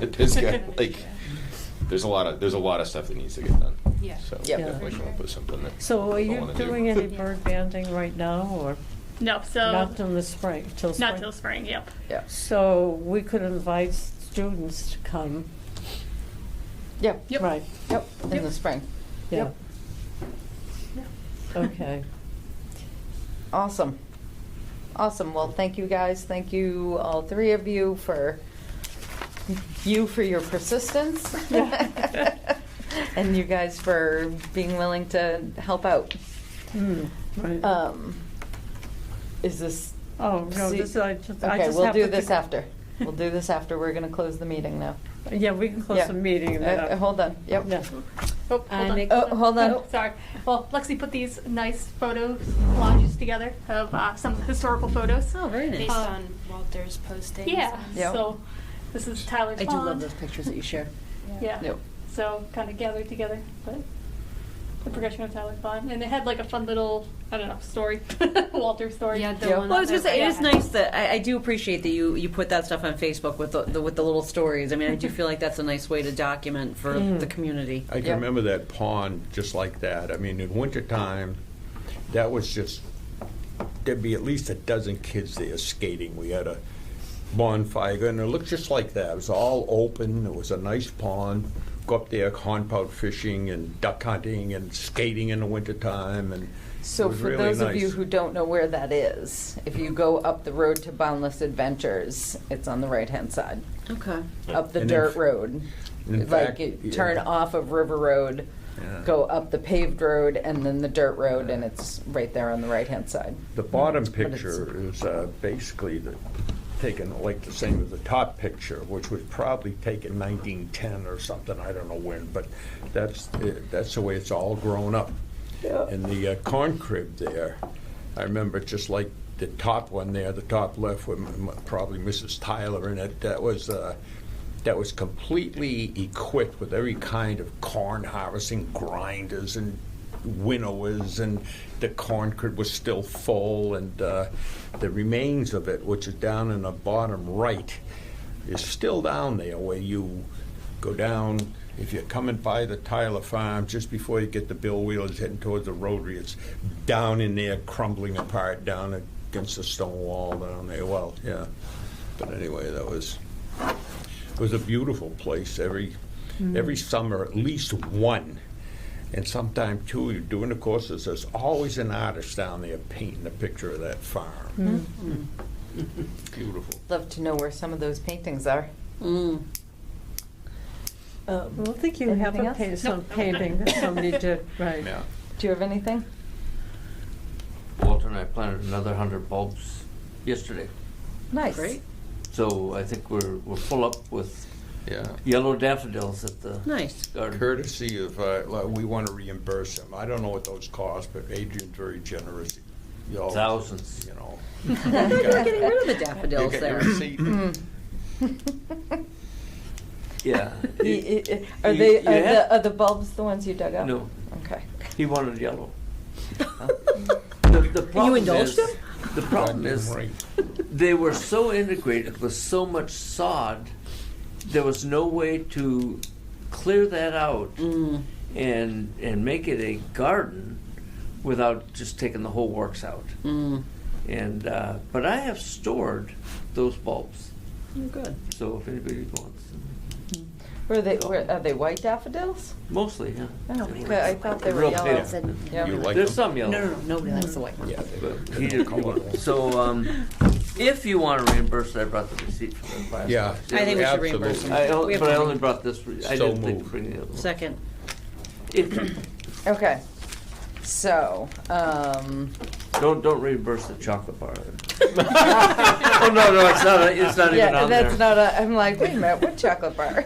There's there's a lot of stuff that needs to get done. Yeah. So Yep. definitely come up with something that. so are I you wanna do. doing any bird banding right now, or No, so not till the spring, till spring? not till spring. Yep. Yeah. So we could invite students to come, Yep. Yep. right, Yep. In the spring. yeah, Yep. okay. Awesome. Awesome. Well, thank you guys. Thank you, all three of you, for your persistence. And you guys for being willing to help out. Right. Is this? Oh, no, see- this, I just have Okay, to. we'll do this after. We'll do this after. We're going to close the meeting now. Yeah, we can close Yeah. the meeting and then. Hold on. Yep. Yeah. Oh, hold on. Oh, hold on. Oh, sorry. Well, Lexi put these nice photos, collages together of some historical photos. Oh, very Based on Walter's postings. Yeah. and- Yep. So this is Tyler's I do Pond. love those pictures that you share. Yeah. Yep. So kind of gathered together, but the progression of Tyler's Pond, and they had like a fun little, I don't know, story, Walter story. Yeah, the Yeah. one Well, I was on gonna say, the it is right. nice that, I do appreciate that you put that stuff on Facebook with the little stories. I mean, I do feel like that's a nice way to document for the community. I can Yep. remember that pond just like that. I mean, in wintertime, that was just, there'd be at least a dozen kids there skating. We had a bonfire, and it looked just like that. It was all open. It was a nice pond. Go up there, hornpout fishing and duck hunting and skating in the wintertime, and So it was for really those of nice. you who don't know where that is, if you go up the road to Boundless Adventures, it's on the right-hand side, Okay. up the And dirt in- road. in Like fact, you yeah. turn off of River Road, Yeah. go up the paved road, and then the dirt road, and it's right there on the right-hand side. The bottom But it's- picture is basically taken like the same as the top picture, which was probably taken 1910 or something. I don't know when, but that's the way it's all grown up. And the corn crib there, I remember just like the top one there, the top left with probably Mrs. Tyler in it. That was completely equipped with every kind of corn harvesting grinders and winnowers, and the corn crib was still full, and the remains of it, which is down in the bottom right, is still down there where you go down. If you're coming by the Tyler Farm, just before you get the Bill Wheelers heading towards the Rotary, it's down in there, crumbling apart, down against the stone wall down there. Well, yeah. But anyway, it was a beautiful place. Every summer, at least one. And sometime, too, during the courses, there's always an artist down there painting a picture of that farm. Beautiful. Love to know where some of those paintings are. Well, I think you have Anything a else? some painting that somebody did, right. Yeah. Do you have anything? Walter and I planted another 100 bulbs yesterday. Nice. Great. So I think we're full up with Yeah. yellow daffodils at the Nice. garden. Courtesy of, we want to reimburse them. I don't know what those cost, but Adrian's very generous. He always, Thousands. You know. I thought you were getting rid of the You daffodils get your there. receipt. Yeah. Are You- they you had- are the bulbs the ones you dug up? No, Okay. he wanted yellow. The problem indulged is, the problem Goddamn is, right. they were so integrated with so much sod, there was no way to clear that out and make it a garden without just taking the whole works out. And but I have stored those bulbs, Good. so if anybody wants them. Are they white daffodils? Mostly, yeah. Oh, okay. I thought they were Real yellow. pale. Yeah. You like There's them? some yellow. Nobody likes the white one. Yeah. But he didn't want it. So, if you want to reimburse, I brought the receipt for the last. Yeah. one. I think we should reimburse absolutely. them. But I only brought this. I So didn't think to moved. bring the other one. Second. If, Okay. So, don't reimburse the chocolate bar. Oh no, it's not even yeah, on that's there. not a. I'm like, wait a minute, what chocolate bar?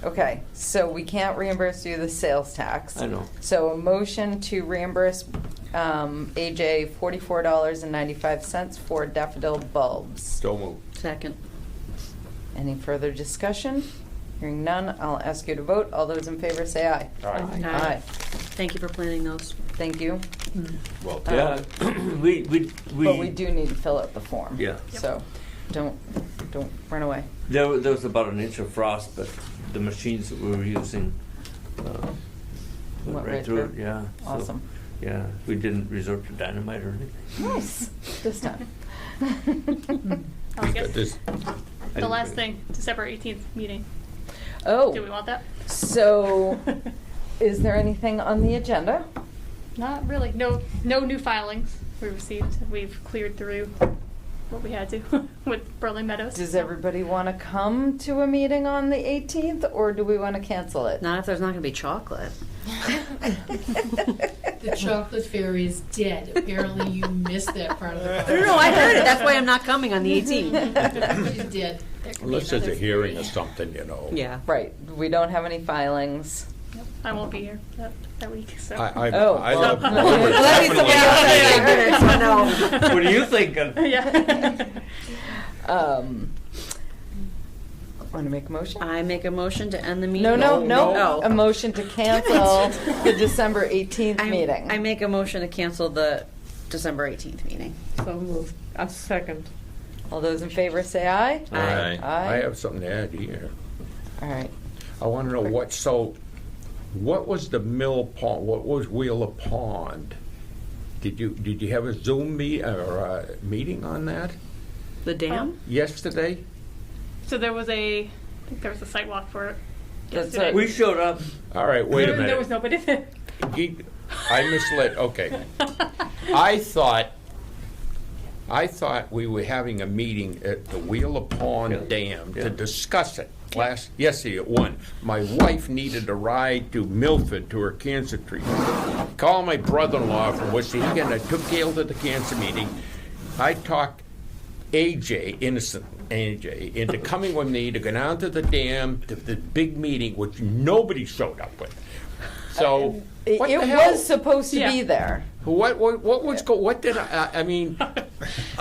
Okay, so we can't reimburse you the sales tax. I know. So a motion to reimburse AJ $44.95 for daffodil bulbs. So moved. Second. Any further discussion? Hearing none, I'll ask you to vote. All those in favor say aye. Aye. Aye. Thank you for planning those. Thank you. Well, Yeah, we But we do need to fill out the form. Yeah. So don't run away. There was about an inch of frost, but the machines that we were using went right through it. Yeah. So, Awesome. yeah, we didn't resort to dynamite or anything. Nice. This time. I guess This- the last thing, December 18th meeting. Oh. Do we want that? So, is there anything on the agenda? Not really. No new filings we received. We've cleared through what we had to with Berlin Meadows. Does everybody want to come to a meeting on the 18th, or do we want to cancel it? Not if there's not going to be chocolate. The chocolate fairy is dead. Apparently you missed that part of the No, conversation. I heard it. That's why I'm not coming on the 18th. She's dead. Unless there's a hearing or something, you know. Yeah. Right. We don't have any filings. Yep. I won't be here that week. So. I Oh, love. well. Well, that means somebody else has 10 minutes, so no. What are you thinking? yeah. Want to make a motion? I make a motion to end the meeting. No. Oh. A motion to cancel the December 18th I meeting. make a motion to cancel the December 18th meeting. So moved. A second. All those in favor say aye. Aye. I have something to add here. All right. I want to know what was the Mill Pond, what was Wheeler Pond? Did you have a Zoom meeting on that The dam? yesterday? So there was a site walk for it That's yesterday. it. We showed up. All right, wait a minute. There was nobody there. I misled, okay. I thought we were having a meeting at the Wheeler Pond Dam Yeah. to discuss it. Yesterday at 1. My wife needed a ride to Milford to her cancer treatment. Called my brother-in-law from Worcester. He took Gail to the cancer meeting. I talked AJ into coming with me to go down to the dam, to the big meeting, which nobody showed up with. So, what the It hell? was supposed to Yeah. be there. What did I mean,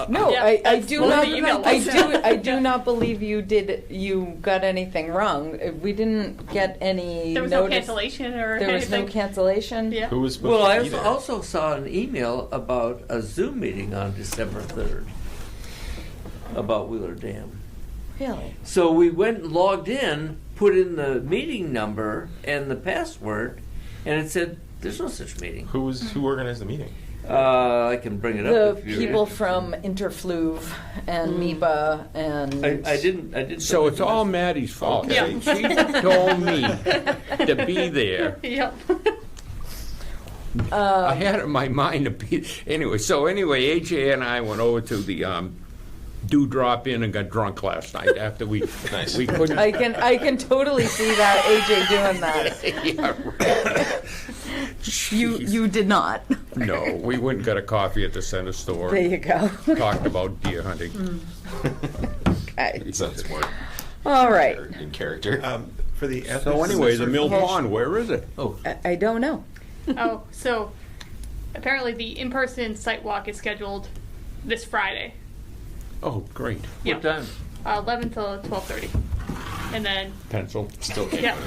No, Yeah, I that's do what not. the email I was. do not believe you got anything wrong. We didn't get any There was no notice. cancellation or There was anything. no cancellation. Yeah. who was supposed Well, to I be there? also saw an email about a Zoom meeting on December 3rd about Wheeler Dam. Really? So we went and logged in, put in the meeting number and the password, and it said there's no such meeting. Who organized the meeting? I can bring it The up if you're people interested. from Interfluve and MIPA and I didn't. so it's all Maddie's fault. Okay. Yeah. She told me to be there. Yep. I had it in my mind to be, anyway, AJ and I went over to the Dewdrop Inn and got drunk last night after we Nice. we couldn't. I can totally see that AJ doing that. Yeah, right. You did not. No, we went and got a coffee at the center store. There you go. Talked about deer hunting. Okay. Sounds more All right. in character. For the So ethics anyway, and the Mill certification- Pond, where is it? I don't know. Oh, so apparently the in-person site walk is scheduled this Friday. Oh, great. What time? 11 till 12:30, and then Pencil. Still can't Yeah. go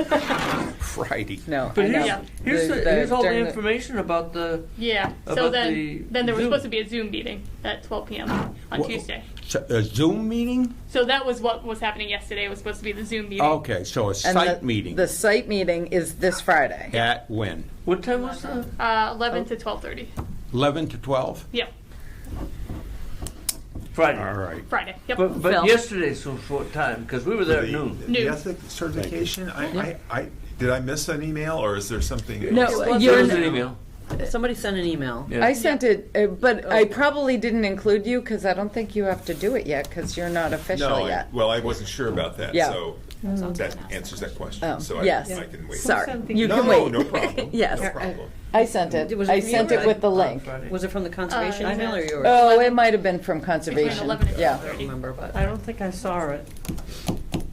to that. Friday. No, But I know. here's, The- here's all the during information about the. yeah. So About then the there was Zoom. supposed to be a Zoom meeting at 12 p.m. on Well, Tuesday. So, a Zoom meeting? So that was what was happening yesterday. It was supposed to be the Zoom meeting. Okay, so a And site the, meeting. The site meeting is this Friday. At when? What time was that? 11 to 12:30. 11 to 12? Yep. Friday. All right. Friday. Yep. But Phil? yesterday's was what time? Because we were there at noon. The Noon. ethics certification, did I miss an email, or is there something? No, There you're was an email. Somebody sent an email. Yeah. I sent it, but I probably didn't include you because I don't think you have to do it yet because you're not official No, yet. well, I wasn't sure about that, Yeah. so that answers that question. Oh, So yes. I can wait. Sorry, sent the you No, can wait. no problem. Yes, No problem. I sent it. Was it I from sent you? it with the On link. Friday. Was it from the conservation Uh, email or yours? Oh, it might have been from Between conservation. 11 and Yeah, 12:30. I don't remember, but I don't think I saw it.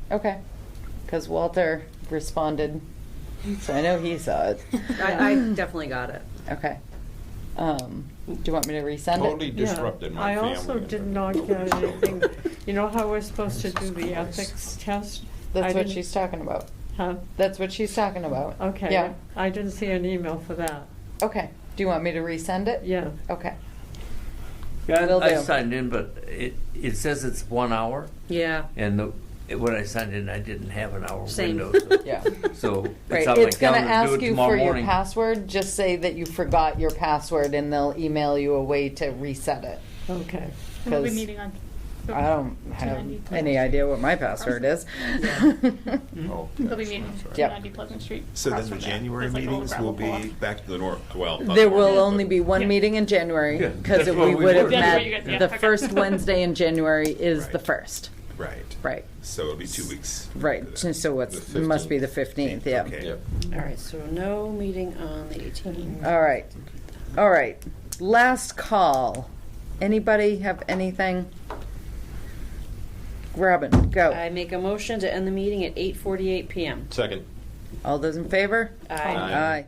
okay. Because Walter responded, so I know he saw it. I definitely got it. Okay. Do you want me to resend Totally it? disrupted my I family. also did not get anything. You know how we're supposed to do the ethics test? I That's what didn't- she's talking about. Huh? That's what she's talking about. Okay. Yeah. I didn't see an email for that. Okay. Do you want me to resend it? Yeah. Okay. Yeah, Will I do. signed in, but it says it's 1 hour, Yeah. and when I signed in, I didn't have an hour Same. window. So, Yeah. so Right. it's on my It's going to calendar to ask do it you tomorrow for your morning. password. Just say that you forgot your password, and they'll email you a way to reset it. Okay. We'll be 'Cause meeting on. I don't have 290 any idea what my password is. Oh, They'll be meeting Yep. 290 Pleasant Street. So across then the from there. January It's like a little meetings will gravel be pull-off. back to the norm, well. not There will normal, only but- be one Yeah. meeting in January Yeah, because that's what we we would have were. That's met what you guys- yeah, the okay. first Wednesday in January is Right. the first. Right. Right. So it'll be 2 weeks. Right. after that. So it's, The it must be the 15th. 15th. Yeah. Okay. Yep. All right, so no meeting on the 18th. All right. All right. Last call. Anybody have anything? Robin, go. I make a motion to end the meeting at 8:48 p.m. Second. All those in favor? Aye. Aye. Aye.